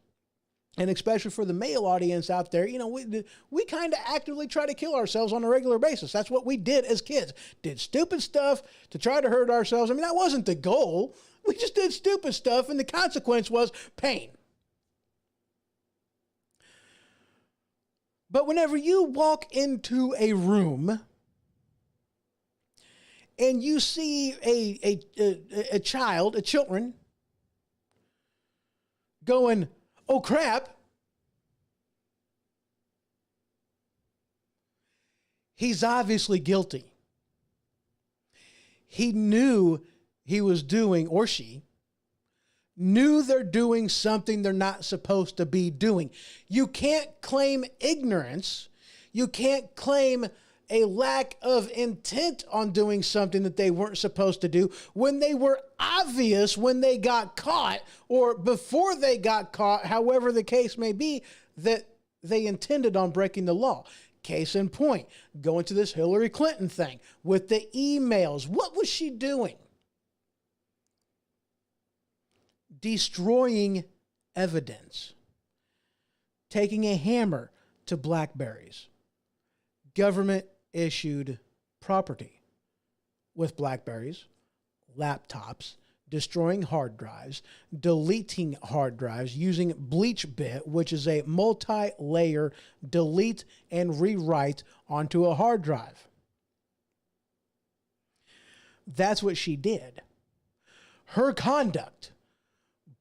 And especially for the male audience out there, you know, we kind of actively try to kill ourselves on a regular basis. That's what we did as kids. Did stupid stuff to try to hurt ourselves. I mean, that wasn't the goal. We just did stupid stuff, and the consequence was pain. But whenever you walk into a room and you see a children going, oh crap, he's obviously guilty. He knew he was doing, or she knew they're doing something they're not supposed to be doing. You can't claim ignorance. You can't claim a lack of intent on doing something that they weren't supposed to do when they were obvious when they got caught, or before they got caught, however the case may be, that they intended on breaking the law. Case in point, going to this Hillary Clinton thing with the emails. What was she doing? Destroying evidence. Taking a hammer to BlackBerries. Government issued property with BlackBerries, laptops, destroying hard drives, deleting hard drives using BleachBit, which is a multi-layer delete and rewrite onto a hard drive. That's what she did. Her conduct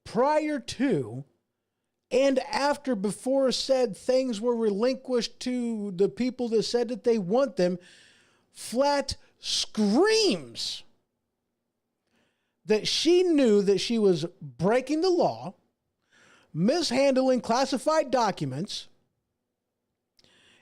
prior to and after, before said things were relinquished to the people that said that they want them, flat screams that she knew that she was breaking the law, mishandling classified documents,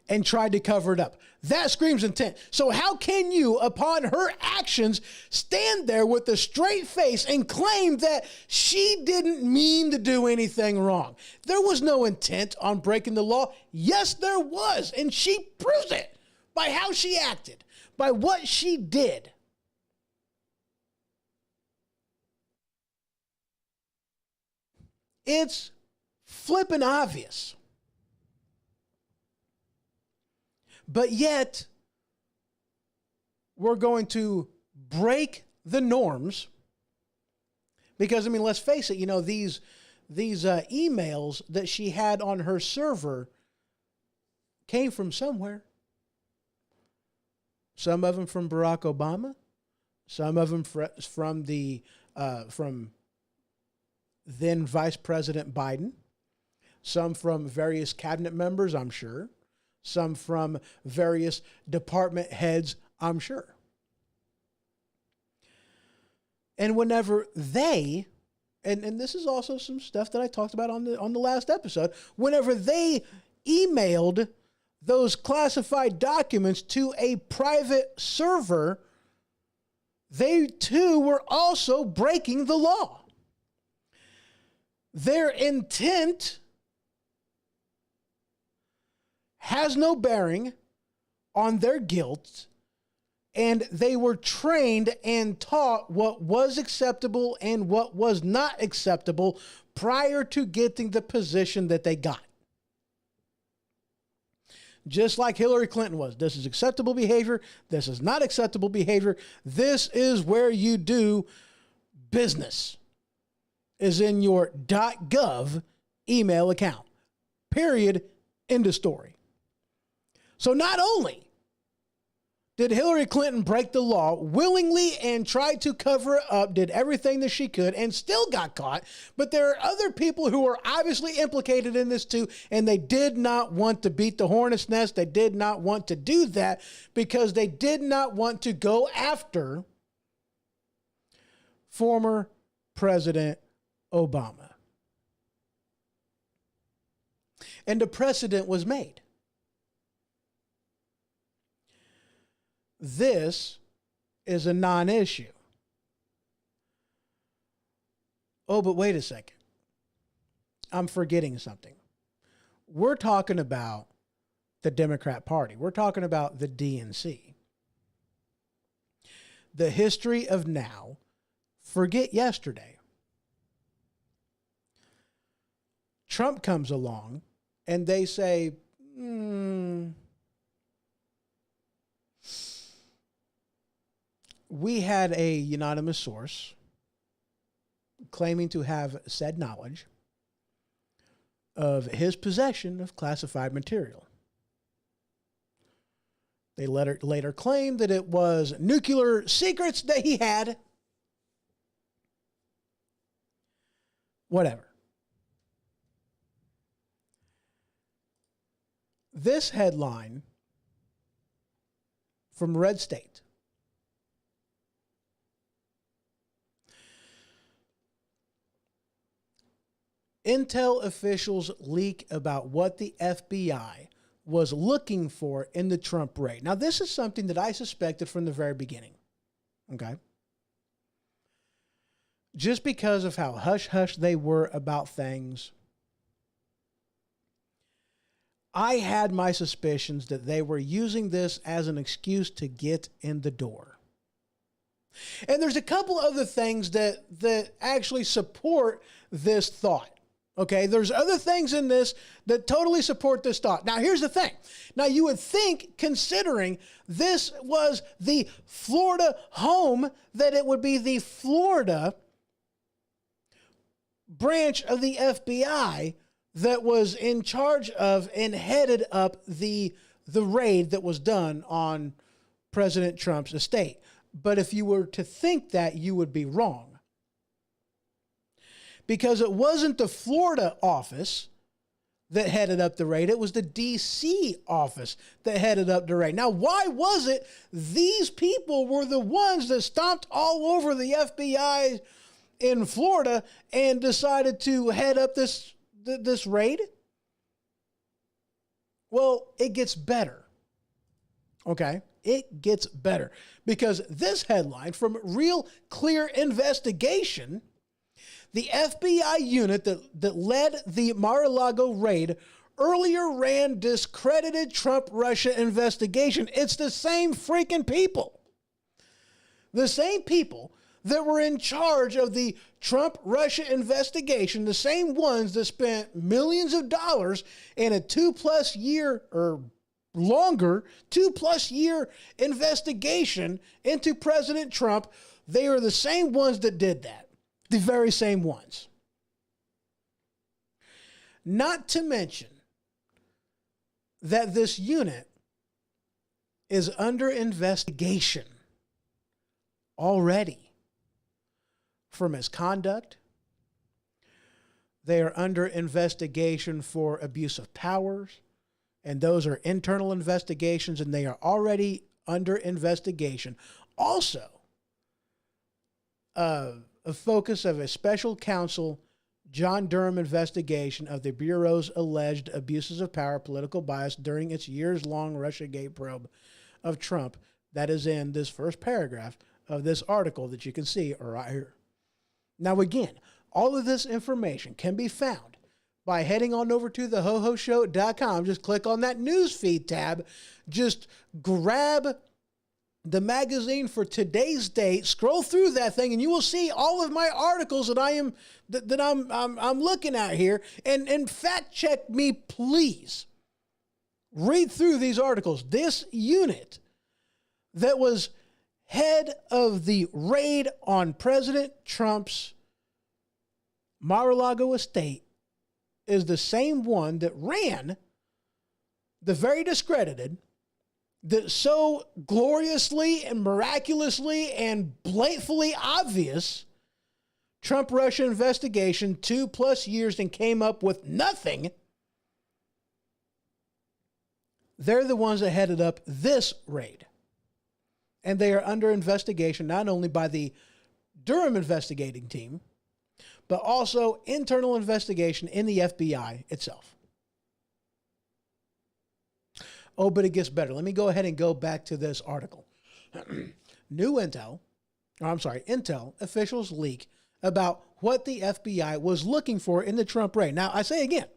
and tried to cover it up. That screams intent. So how can you, upon her actions, stand there with a straight face and claim that she didn't mean to do anything wrong? There was no intent on breaking the law. Yes, there was. And she proves it by how she acted, by what she did. It's flippin' obvious. But yet, we're going to break the norms because, I mean, let's face it, you know, these emails that she had on her server came from somewhere. Some of them from Barack Obama, some of them from then Vice President Biden, some from various cabinet members, I'm sure. Some from various department heads, I'm sure. And whenever they, and this is also some stuff that I talked about on the last episode, whenever they emailed those classified documents to a private server, they too were also breaking the law. Their intent has no bearing on their guilt, and they were trained and taught what was acceptable and what was not acceptable prior to getting the position that they got. Just like Hillary Clinton was. This is acceptable behavior. This is not acceptable behavior. This is where you do business, is in your .gov email account. Period. End of story. So not only did Hillary Clinton break the law willingly and tried to cover it up, did everything that she could, and still got caught, but there are other people who are obviously implicated in this too, and they did not want to beat the hornet's nest. They did not want to do that because they did not want to go after former President Obama. And the precedent was made. This is a non-issue. Oh, but wait a second. I'm forgetting something. We're talking about the Democrat Party. We're talking about the DNC. The history of now, forget yesterday. Trump comes along and they say, we had a unanimous source claiming to have said knowledge of his possession of classified material. They later claimed that it was nuclear secrets that he had. Whatever. This headline from Red State. Intel officials leak about what the FBI was looking for in the Trump raid. Now, this is something that I suspected from the very beginning. Okay? Just because of how hush-hush they were about things, I had my suspicions that they were using this as an excuse to get in the door. And there's a couple other things that actually support this thought. Okay, there's other things in this that totally support this thought. Now, here's the thing. Now, you would think, considering this was the Florida home, that it would be the Florida branch of the FBI that was in charge of and headed up the raid that was done on President Trump's estate. But if you were to think that, you would be wrong. because it wasn't the Florida office that headed up the raid. It was the D.C. office that headed up the raid. Now, why was it these people were the ones that stomped all over the FBI in Florida and decided to head up this raid? Well, it gets better. Okay? It gets better. Because this headline from Real Clear Investigation, the FBI unit that led the Mar-a-Lago raid earlier ran discredited Trump-Russia investigation. It's the same freaking people. The same people that were in charge of the Trump-Russia investigation, the same ones that spent millions of dollars in a 2+ year or longer, 2+ year investigation into President Trump, they are the same ones that did that. The very same ones. Not to mention that this unit is under investigation already for misconduct. They are under investigation for abuse of powers, and those are internal investigations, and they are already under investigation. Also, a focus of a special counsel John Durham investigation of the Bureau's alleged abuses of power, political bias during its years-long Russiagate probe of Trump. That is in this first paragraph of this article that you can see right here. Now, again, all of this information can be found by heading on over to thehohoshow.com. Just click on that newsfeed tab. Just grab the magazine for today's date, scroll through that thing, and you will see all of my articles that I'm looking at here. And fact check me, please. Read through these articles. This unit that was head of the raid on President Trump's Mar-a-Lago estate is the same one that ran the very discredited, that so gloriously and miraculously and blatantly obvious Trump-Russia investigation 2+ years and came up with nothing. They're the ones that headed up this raid. And they are under investigation not only by the Durham investigating team, but also internal investigation in the FBI itself. Oh, but it gets better. Let me go ahead and go back to this article. Intel officials leak about what the FBI was looking for in the Trump raid. Now, I say again,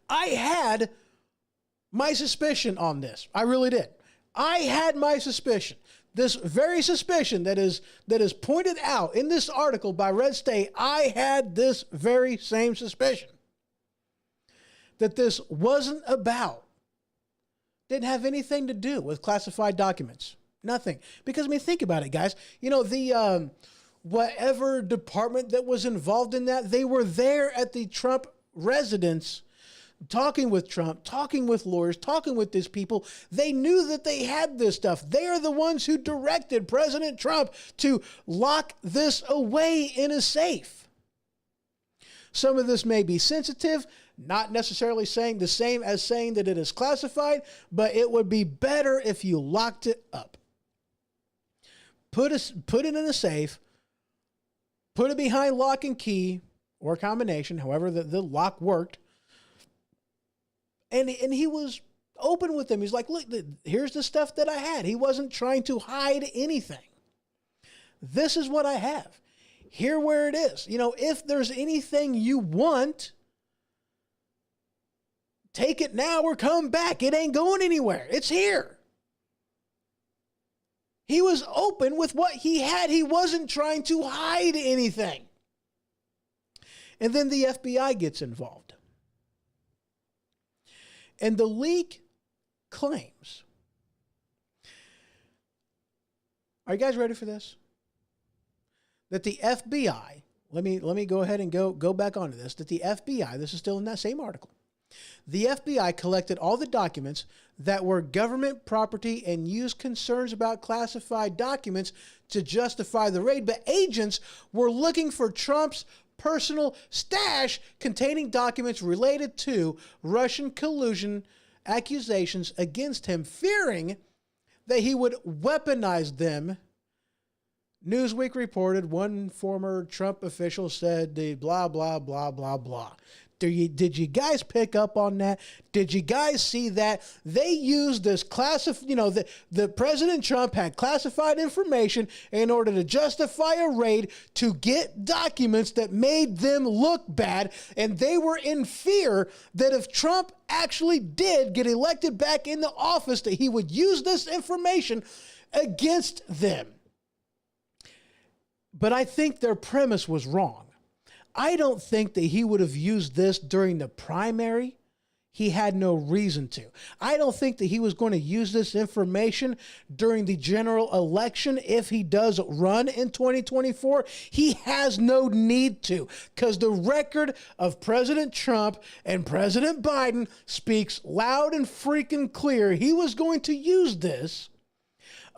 I had my suspicion on this. I really did. I had my suspicion. This very suspicion that is pointed out in this article by Red State, I had this very same suspicion that this didn't have anything to do with classified documents. Nothing. Because, I mean, think about it, guys. You know, the whatever department that was involved in that, they were there at the Trump residence talking with Trump, talking with lawyers, talking with these people. They knew that they had this stuff. They are the ones who directed President Trump to lock this away in a safe. Some of this may be sensitive, not necessarily saying the same as saying that it is classified, but it would be better if you locked it up. Put it in a safe, put it behind lock and key or combination, however the lock worked. And he was open with them. He's like, look, here's the stuff that I had. He wasn't trying to hide anything. This is what I have. Here where it is. You know, if there's anything you want, take it now or come back. It ain't going anywhere. It's here. He was open with what he had. He wasn't trying to hide anything. And then the FBI gets involved. And the leak claims. Are you guys ready for this? That the FBI, let me go ahead and go back onto this, that the FBI, this is still in that same article, the FBI collected all the documents that were government property and used concerns about classified documents to justify the raid, but agents were looking for Trump's personal stash containing documents related to Russian collusion accusations against him, fearing that he would weaponize them. Newsweek reported one former Trump official said the blah, blah, blah, blah, blah. Did you guys pick up on that? Did you guys see that? They used this the President Trump had classified information in order to justify a raid to get documents that made them look bad. And they were in fear that if Trump actually did get elected back in the office, that he would use this information against them. But I think their premise was wrong. I don't think that he would have used this during the primary. He had no reason to. I don't think that he was going to use this information during the general election if he does run in 2024. He has no need to, because the record of President Trump and President Biden speaks loud and freaking clear. He was going to use this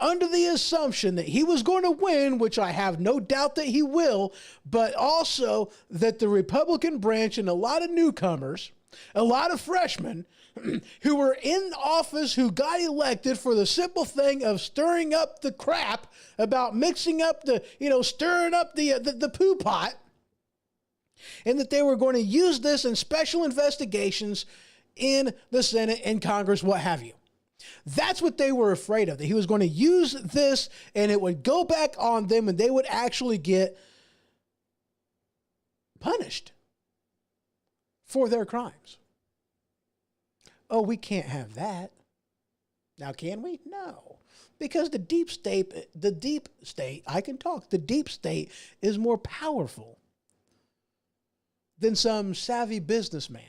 under the assumption that he was going to win, which I have no doubt that he will, but also that the Republican branch and a lot of newcomers, a lot of freshmen who were in office who got elected for the simple thing of stirring up the crap about mixing up stirring up the poo pot, and that they were going to use this in special investigations in the Senate and Congress, what have you. That's what they were afraid of, that he was going to use this and it would go back on them and they would actually get punished for their crimes. Oh, we can't have that. Now, can we? No. Because the deep state, I can talk, the deep state is more powerful than some savvy businessman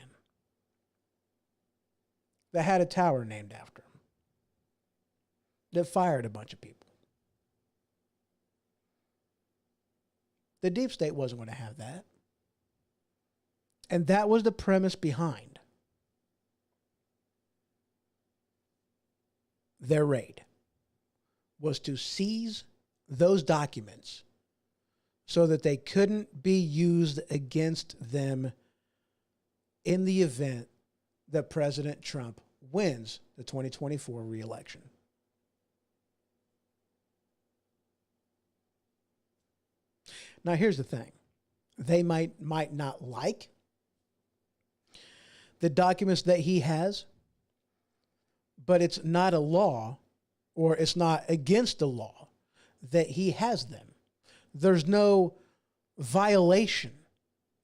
that had a tower named after him, that fired a bunch of people. The deep state wasn't going to have that. And that was the premise behind their raid, was to seize those documents so that they couldn't be used against them in the event that President Trump wins the 2024 re-election. Now, here's the thing. They might not like the documents that he has, but it's not a law, or it's not against the law that he has them. There's no violation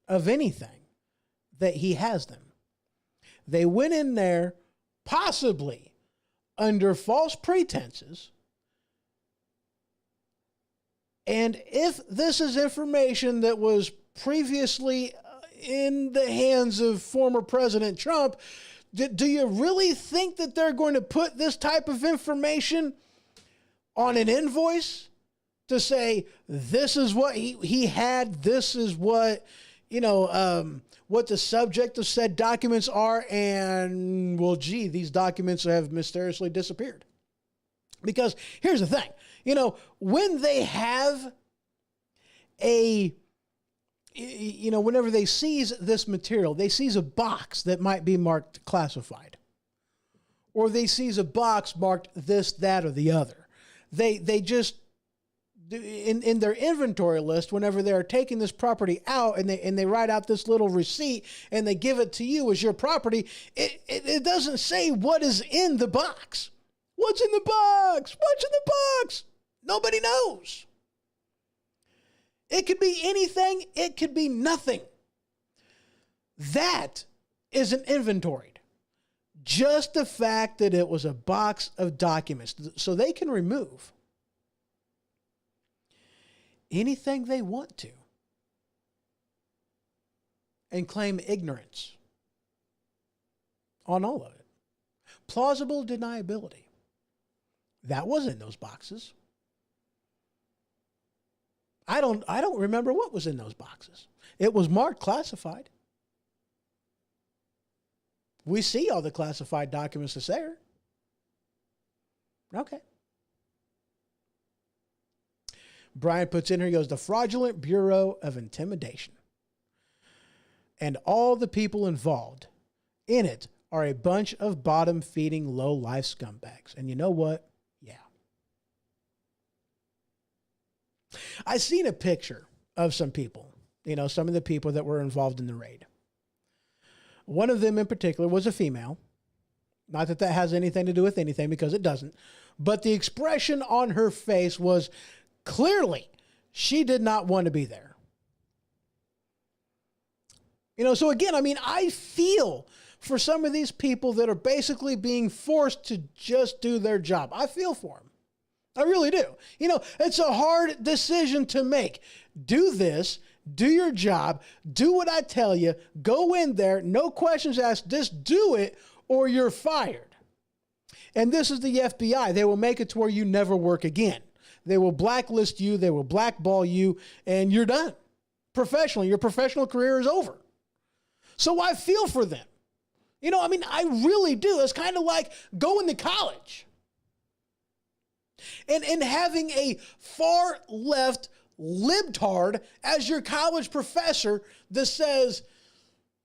of anything that he has them. They went in there possibly under false pretenses. And if this is information that was previously in the hands of former President Trump, do you really think that they're going to put this type of information on an invoice to say, this is what he had, this is what, what the subject of said documents are, and, well, gee, these documents have mysteriously disappeared? Because here's the thing, when they have whenever they seize this material, they seize a box that might be marked classified, or they seize a box marked this, that, or the other. They just, in their inventory list, whenever they're taking this property out and they write out this little receipt and they give it to you as your property, it doesn't say what is in the box. What's in the box? What's in the box? Nobody knows. It could be anything. It could be nothing. That isn't inventoried. Just the fact that it was a box of documents. So they can remove anything they want to and claim ignorance on all of it. Plausible deniability. That wasn't in those boxes. I don't remember what was in those boxes. It was marked classified. We see all the classified documents that's there. Okay. Brian puts in here, he goes, the fraudulent Bureau of Intimidation. and all the people involved in it are a bunch of bottom-feeding, low-life scumbags. And you know what? Yeah. I seen a picture of some people, some of the people that were involved in the raid. One of them in particular was a female. Not that that has anything to do with anything, because it doesn't. But the expression on her face was clearly she did not want to be there. So again, I feel for some of these people that are basically being forced to just do their job. I feel for them. I really do. It's a hard decision to make. Do this, do your job, do what I tell you, go in there, no questions asked, just do it or you're fired. And this is the FBI. They will make it to where you never work again. They will blacklist you, they will blackball you, and you're done. Professionally, your professional career is over. So I feel for them. I really do. It's kind of like going to college and having a far left libtard as your college professor that says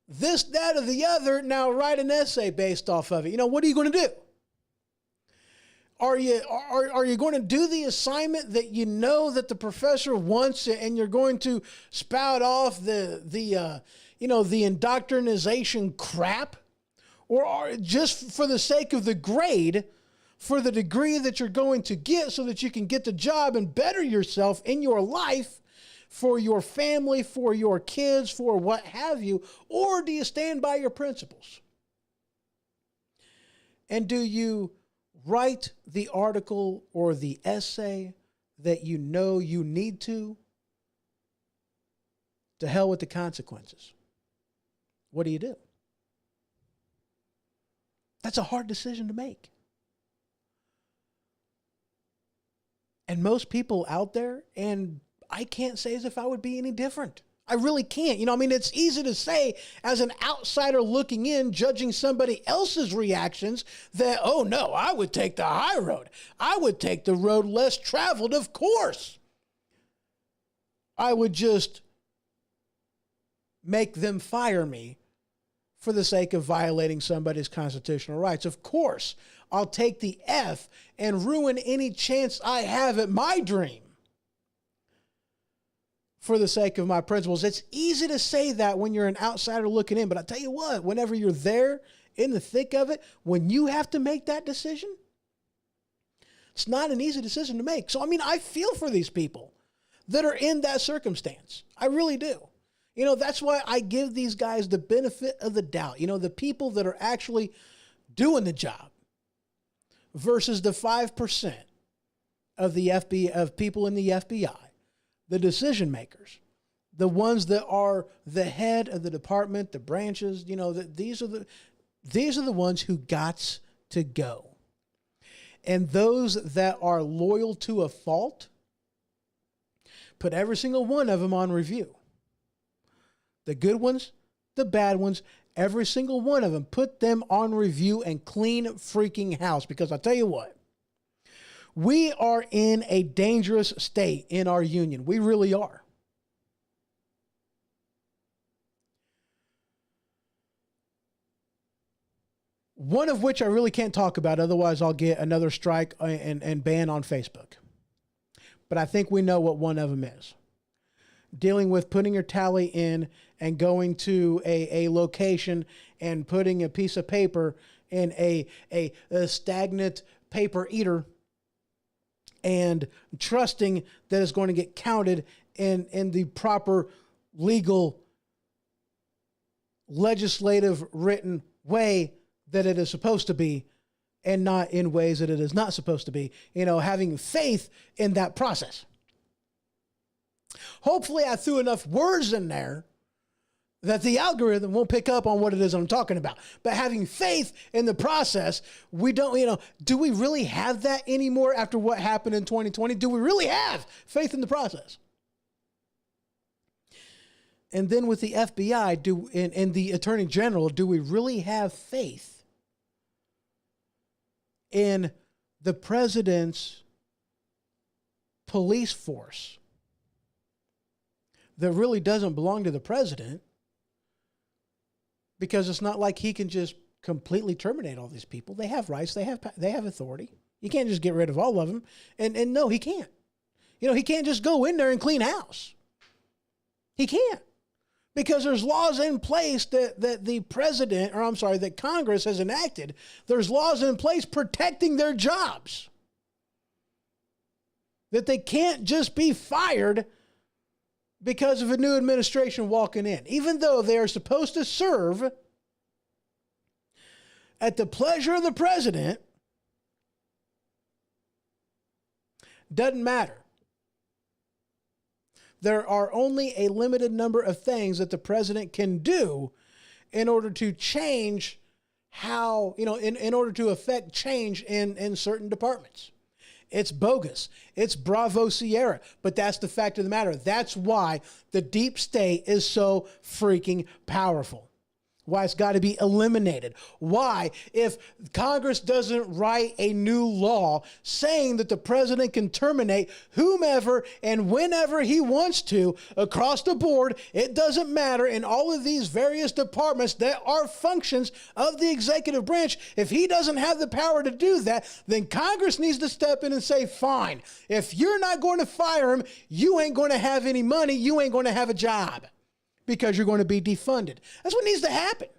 this, that, or the other. Now write an essay based off of it. What are you going to do? Are you going to do the assignment that that the professor wants, and you're going to spout off the indoctrination crap? Or are just for the sake of the grade, for the degree that you're going to get so that you can get the job and better yourself in your life, for your family, for your kids, for what have you? Or do you stand by your principles? And do you write the article or the essay that you need to? To hell with the consequences. What do you do? That's a hard decision to make. And most people out there, and I can't say as if I would be any different. I really can't. It's easy to say as an outsider looking in, judging somebody else's reactions that, oh no, I would take the high road. I would take the road less traveled, of course. I would just make them fire me for the sake of violating somebody's constitutional rights. Of course, I'll take the F and ruin any chance I have at my dream for the sake of my principles. It's easy to say that when you're an outsider looking in, but I tell you what, whenever you're there in the thick of it, when you have to make that decision, it's not an easy decision to make. So, I feel for these people that are in that circumstance. I really do. That's why I give these guys the benefit of the doubt. The people that are actually doing the job versus the 5% of the FBI, of people in the FBI, the decision makers, the ones that are the head of the department, the branches. These are the ones who gots to go. And those that are loyal to a fault, put every single one of them on review. The good ones, the bad ones, every single one of them, put them on review and clean freaking house. Because I'll tell you what, we are in a dangerous state in our union. We really are. One of which I really can't talk about, otherwise I'll get another strike and ban on Facebook. But I think we know what one of them is. Dealing with putting your tally in and going to a location and putting a piece of paper in a stagnant paper eater and trusting that it's going to get counted in the proper legal, legislative, written way that it is supposed to be, and not in ways that it is not supposed to be. Having faith in that process. Hopefully I threw enough words in there that the algorithm won't pick up on what it is I'm talking about. But having faith in the process, we don't, do we really have that anymore after what happened in 2020? Do we really have faith in the process? And then with the FBI and the Attorney General, do we really have faith in the president's police force that really doesn't belong to the president, because it's not like he can just completely terminate all these people. They have rights. They have authority. You can't just get rid of all of them. And no, he can't. He can't just go in there and clean house. He can't. Because there's laws in place that the president, or I'm sorry, that Congress has enacted. There's laws in place protecting their jobs. That they can't just be fired because of a new administration walking in. Even though they are supposed to serve at the pleasure of the president, doesn't matter. There are only a limited number of things that the president can do in order to change how, in order to affect change in certain departments. It's bogus. It's Bravo Sierra. But that's the fact of the matter. That's why the deep state is so freaking powerful. Why it's got to be eliminated. Why, if Congress doesn't write a new law saying that the president can terminate whomever and whenever he wants to across the board, it doesn't matter, in all of these various departments that are functions of the executive branch, if he doesn't have the power to do that, then Congress needs to step in and say, fine, if you're not going to fire him, you ain't going to have any money, you ain't going to have a job. Because you're going to be defunded. That's what needs to happen.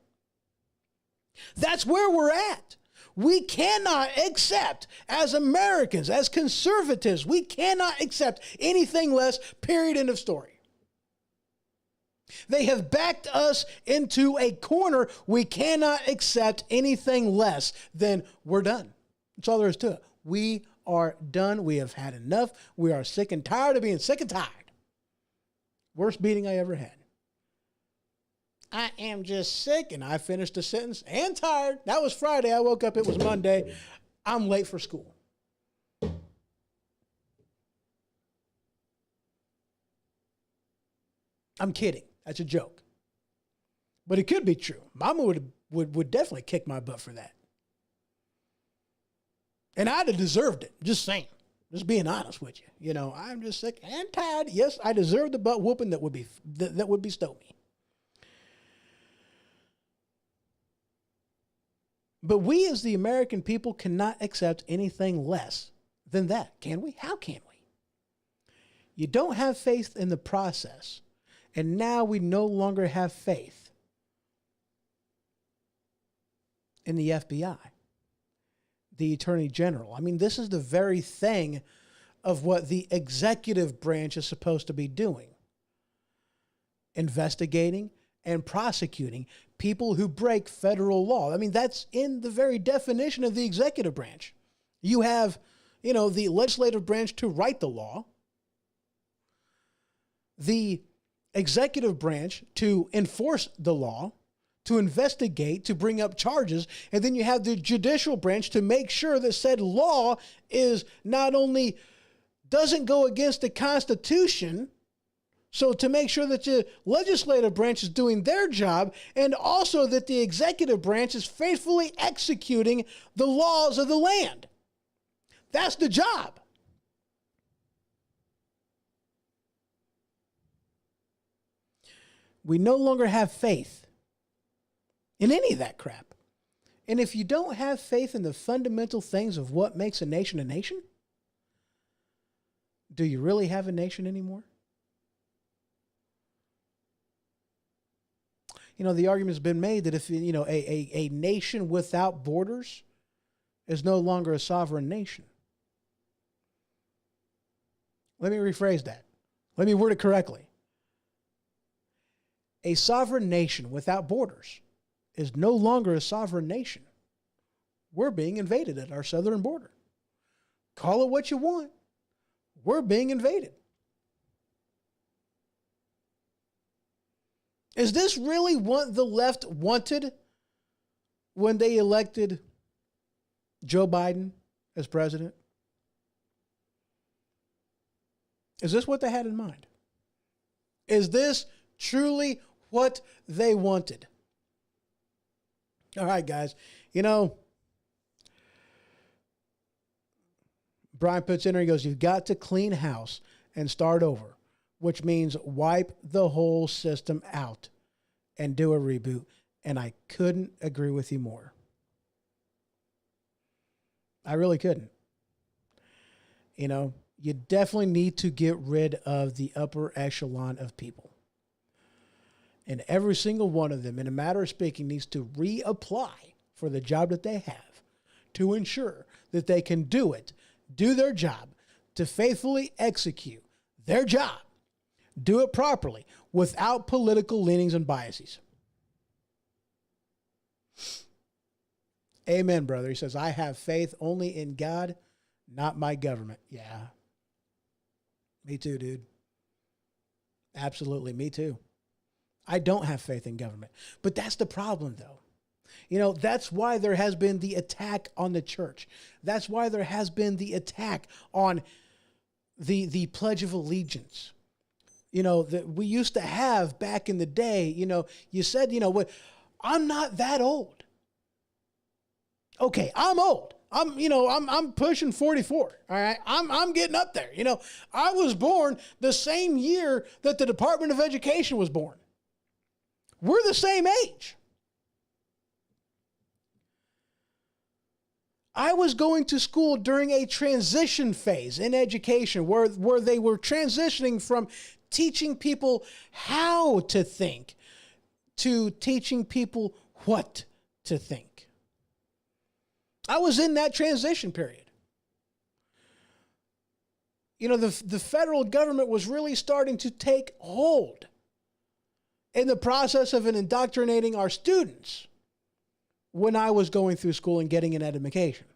That's where we're at. We cannot accept, as Americans, as conservatives, we cannot accept anything less, period, end of story. They have backed us into a corner. We cannot accept anything less than we're done. That's all there is to it. We are done. We have had enough. We are sick and tired of being sick and tired. Worst beating I ever had. I am just sick, and I finished the sentence, and tired. That was Friday. I woke up, it was Monday. I'm late for school. I'm kidding. That's a joke. But it could be true. Mama would definitely kick my butt for that. And I'd have deserved it. Just saying. Just being honest with you. I'm just sick and tired. Yes, I deserve the butt whooping that would bestow me. But we as the American people cannot accept anything less than that, can we? How can we? You don't have faith in the process, and now we no longer have faith in the FBI, the Attorney General. I mean, this is the very thing of what the executive branch is supposed to be doing. Investigating and prosecuting people who break federal law. I mean, that's in the very definition of the executive branch. You have, the legislative branch to write the law, the executive branch to enforce the law, to investigate, to bring up charges, and then you have the judicial branch to make sure that said law is not only doesn't go against the Constitution, so to make sure that the legislative branch is doing their job, and also that the executive branch is faithfully executing the laws of the land. That's the job. We no longer have faith in any of that crap. And if you don't have faith in the fundamental things of what makes a nation, do you really have a nation anymore? The argument has been made that if, a nation without borders is no longer a sovereign nation. Let me rephrase that. Let me word it correctly. A sovereign nation without borders is no longer a sovereign nation. We're being invaded at our southern border. Call it what you want. We're being invaded. Is this really what the left wanted when they elected Joe Biden as president? Is this what they had in mind? Is this truly what they wanted? All right, guys. Brian puts in there, he goes, you've got to clean house and start over, which means wipe the whole system out and do a reboot. And I couldn't agree with you more. I really couldn't. You know, you definitely need to get rid of the upper echelon of people. And every single one of them, in a matter of speaking, needs to reapply for the job that they have to ensure that they can do their job, to faithfully execute their job, do it properly without political leanings and biases. Amen, brother. He says, I have faith only in God, not my government. Yeah. Me too, dude. Absolutely, me too. I don't have faith in government. But that's the problem, though. You know, that's why there has been the attack on the church. That's why there has been the attack on the Pledge of Allegiance. You know, that we used to have back in the day, you know, you said, you know, what, I'm not that old. Okay, I'm old. I'm pushing 44. All right. I'm getting up there. You know, I was born the same year that the Department of Education was born. We're the same age. I was going to school during a transition phase in education where they were transitioning from teaching people how to think to teaching people what to think. I was in that transition period. You know, the federal government was really starting to take hold in the process of indoctrinating our students when I was going through school and getting an education.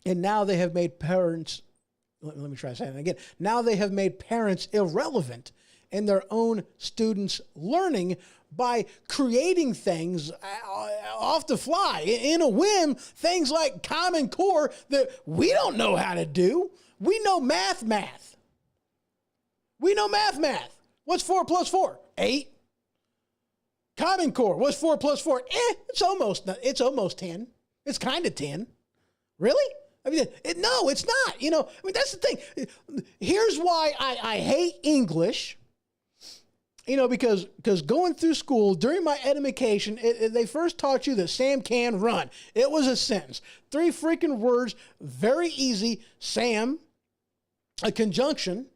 And now they have made parents, let me try to say that again. Now they have made parents irrelevant in their own students' learning by creating things off the fly, in a whim, things like Common Core that we don't know how to do. We know math. We know math. What's 4 plus 4? 8. Common Core, what's 4 plus 4? It's almost 10. It's kind of 10. Really? I mean, no, it's not. You know, I mean, that's the thing. Here's why I hate English. You know, because going through school, during my education, they first taught you that Sam can run. It was a sentence. 3 freaking words, very easy. Sam, a conjunction.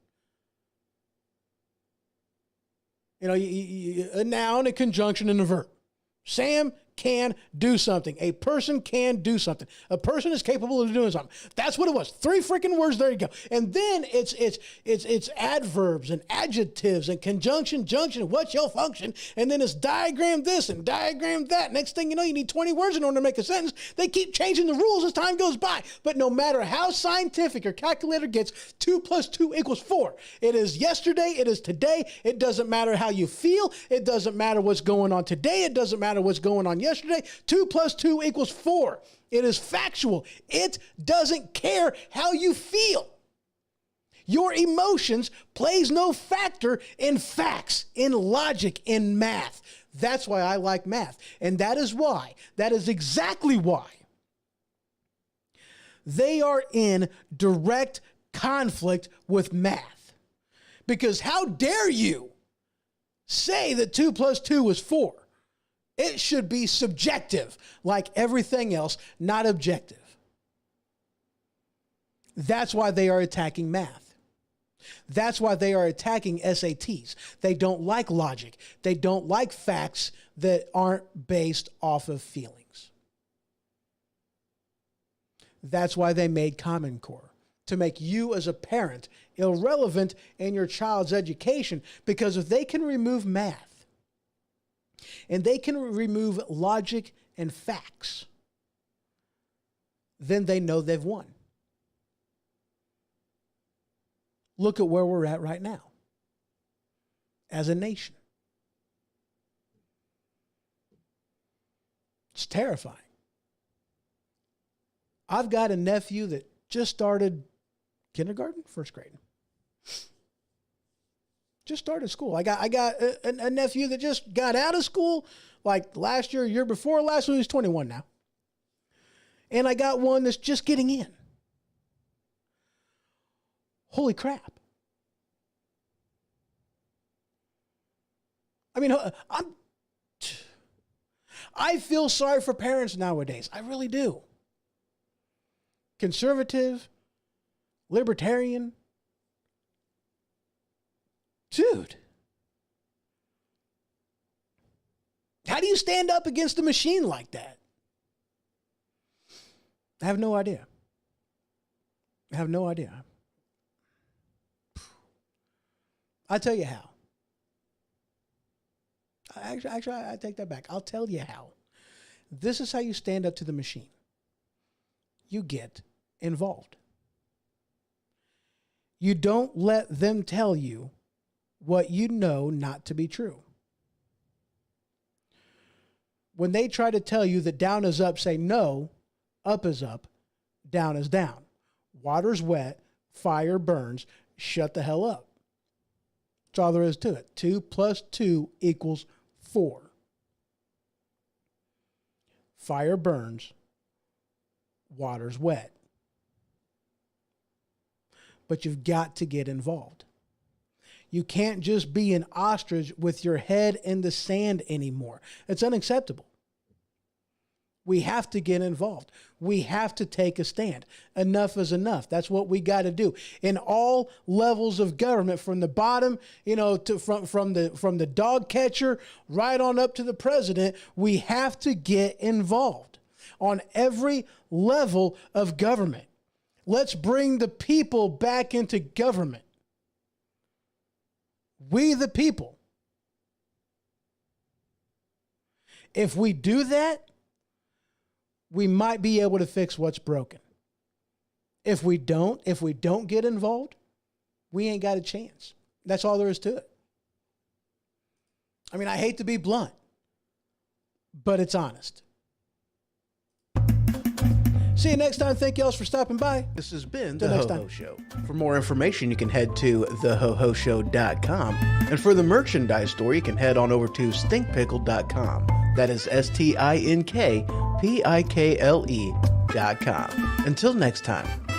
You know, a noun, a conjunction, and a verb. Sam can do something. A person can do something. A person is capable of doing something. That's what it was. 3 freaking words. There you go. And then it's adverbs and adjectives and conjunction, junction, what's your function? And then it's diagram this and diagram that. Next thing you know, you need 20 words in order to make a sentence. They keep changing the rules as time goes by. But no matter how scientific your calculator gets, 2 plus 2 equals 4. It is yesterday. It is today. It doesn't matter how you feel. It doesn't matter what's going on today. It doesn't matter what's going on yesterday. 2 plus 2 equals 4. It is factual. It doesn't care how you feel. Your emotions plays no factor in facts, in logic, in math. That's why I like math. And that is exactly why they are in direct conflict with math. Because how dare you say that 2 plus 2 is 4? It should be subjective, like everything else, not objective. That's why they are attacking math. That's why they are attacking SATs. They don't like logic. They don't like facts that aren't based off of feelings. That's why they made Common Core, to make you as a parent irrelevant in your child's education, because if they can remove math, and they can remove logic and facts, then they know they've won. Look at where we're at right now as a nation. It's terrifying. I've got a nephew that just started kindergarten, first grade. Just started school. I got a nephew that just got out of school like last year, year before last. So he's 21 now. And I got one that's just getting in. Holy crap. I mean, I feel sorry for parents nowadays. I really do. Conservative, libertarian. Dude. How do you stand up against a machine like that? I have no idea. I have no idea. I'll tell you how. Actually, I take that back. I'll tell you how. This is how you stand up to the machine. You get involved. You don't let them tell you what you know not to be true. When they try to tell you that down is up, say no, up is up, down is down. Water's wet, fire burns, shut the hell up. That's all there is to it. 2 + 2 = 4. Fire burns, water's wet. But you've got to get involved. You can't just be an ostrich with your head in the sand anymore. It's unacceptable. We have to get involved. We have to take a stand. Enough is enough. That's what we got to do in all levels of government, from the bottom, from the dog catcher right on up to the president. We have to get involved on every level of government. Let's bring the people back into government. We the people. If we do that, we might be able to fix what's broken. If we don't get involved, we ain't got a chance. That's all there is to it. I mean, I hate to be blunt, but it's honest. See you next time. Thank you all for stopping by. This has been Till The next Ho time. Ho Show. For more information, you can head to thehohoshow.com. And for the merchandise store, you can head on over to stinkpickle.com. That is stinkpickle.com. Until next time.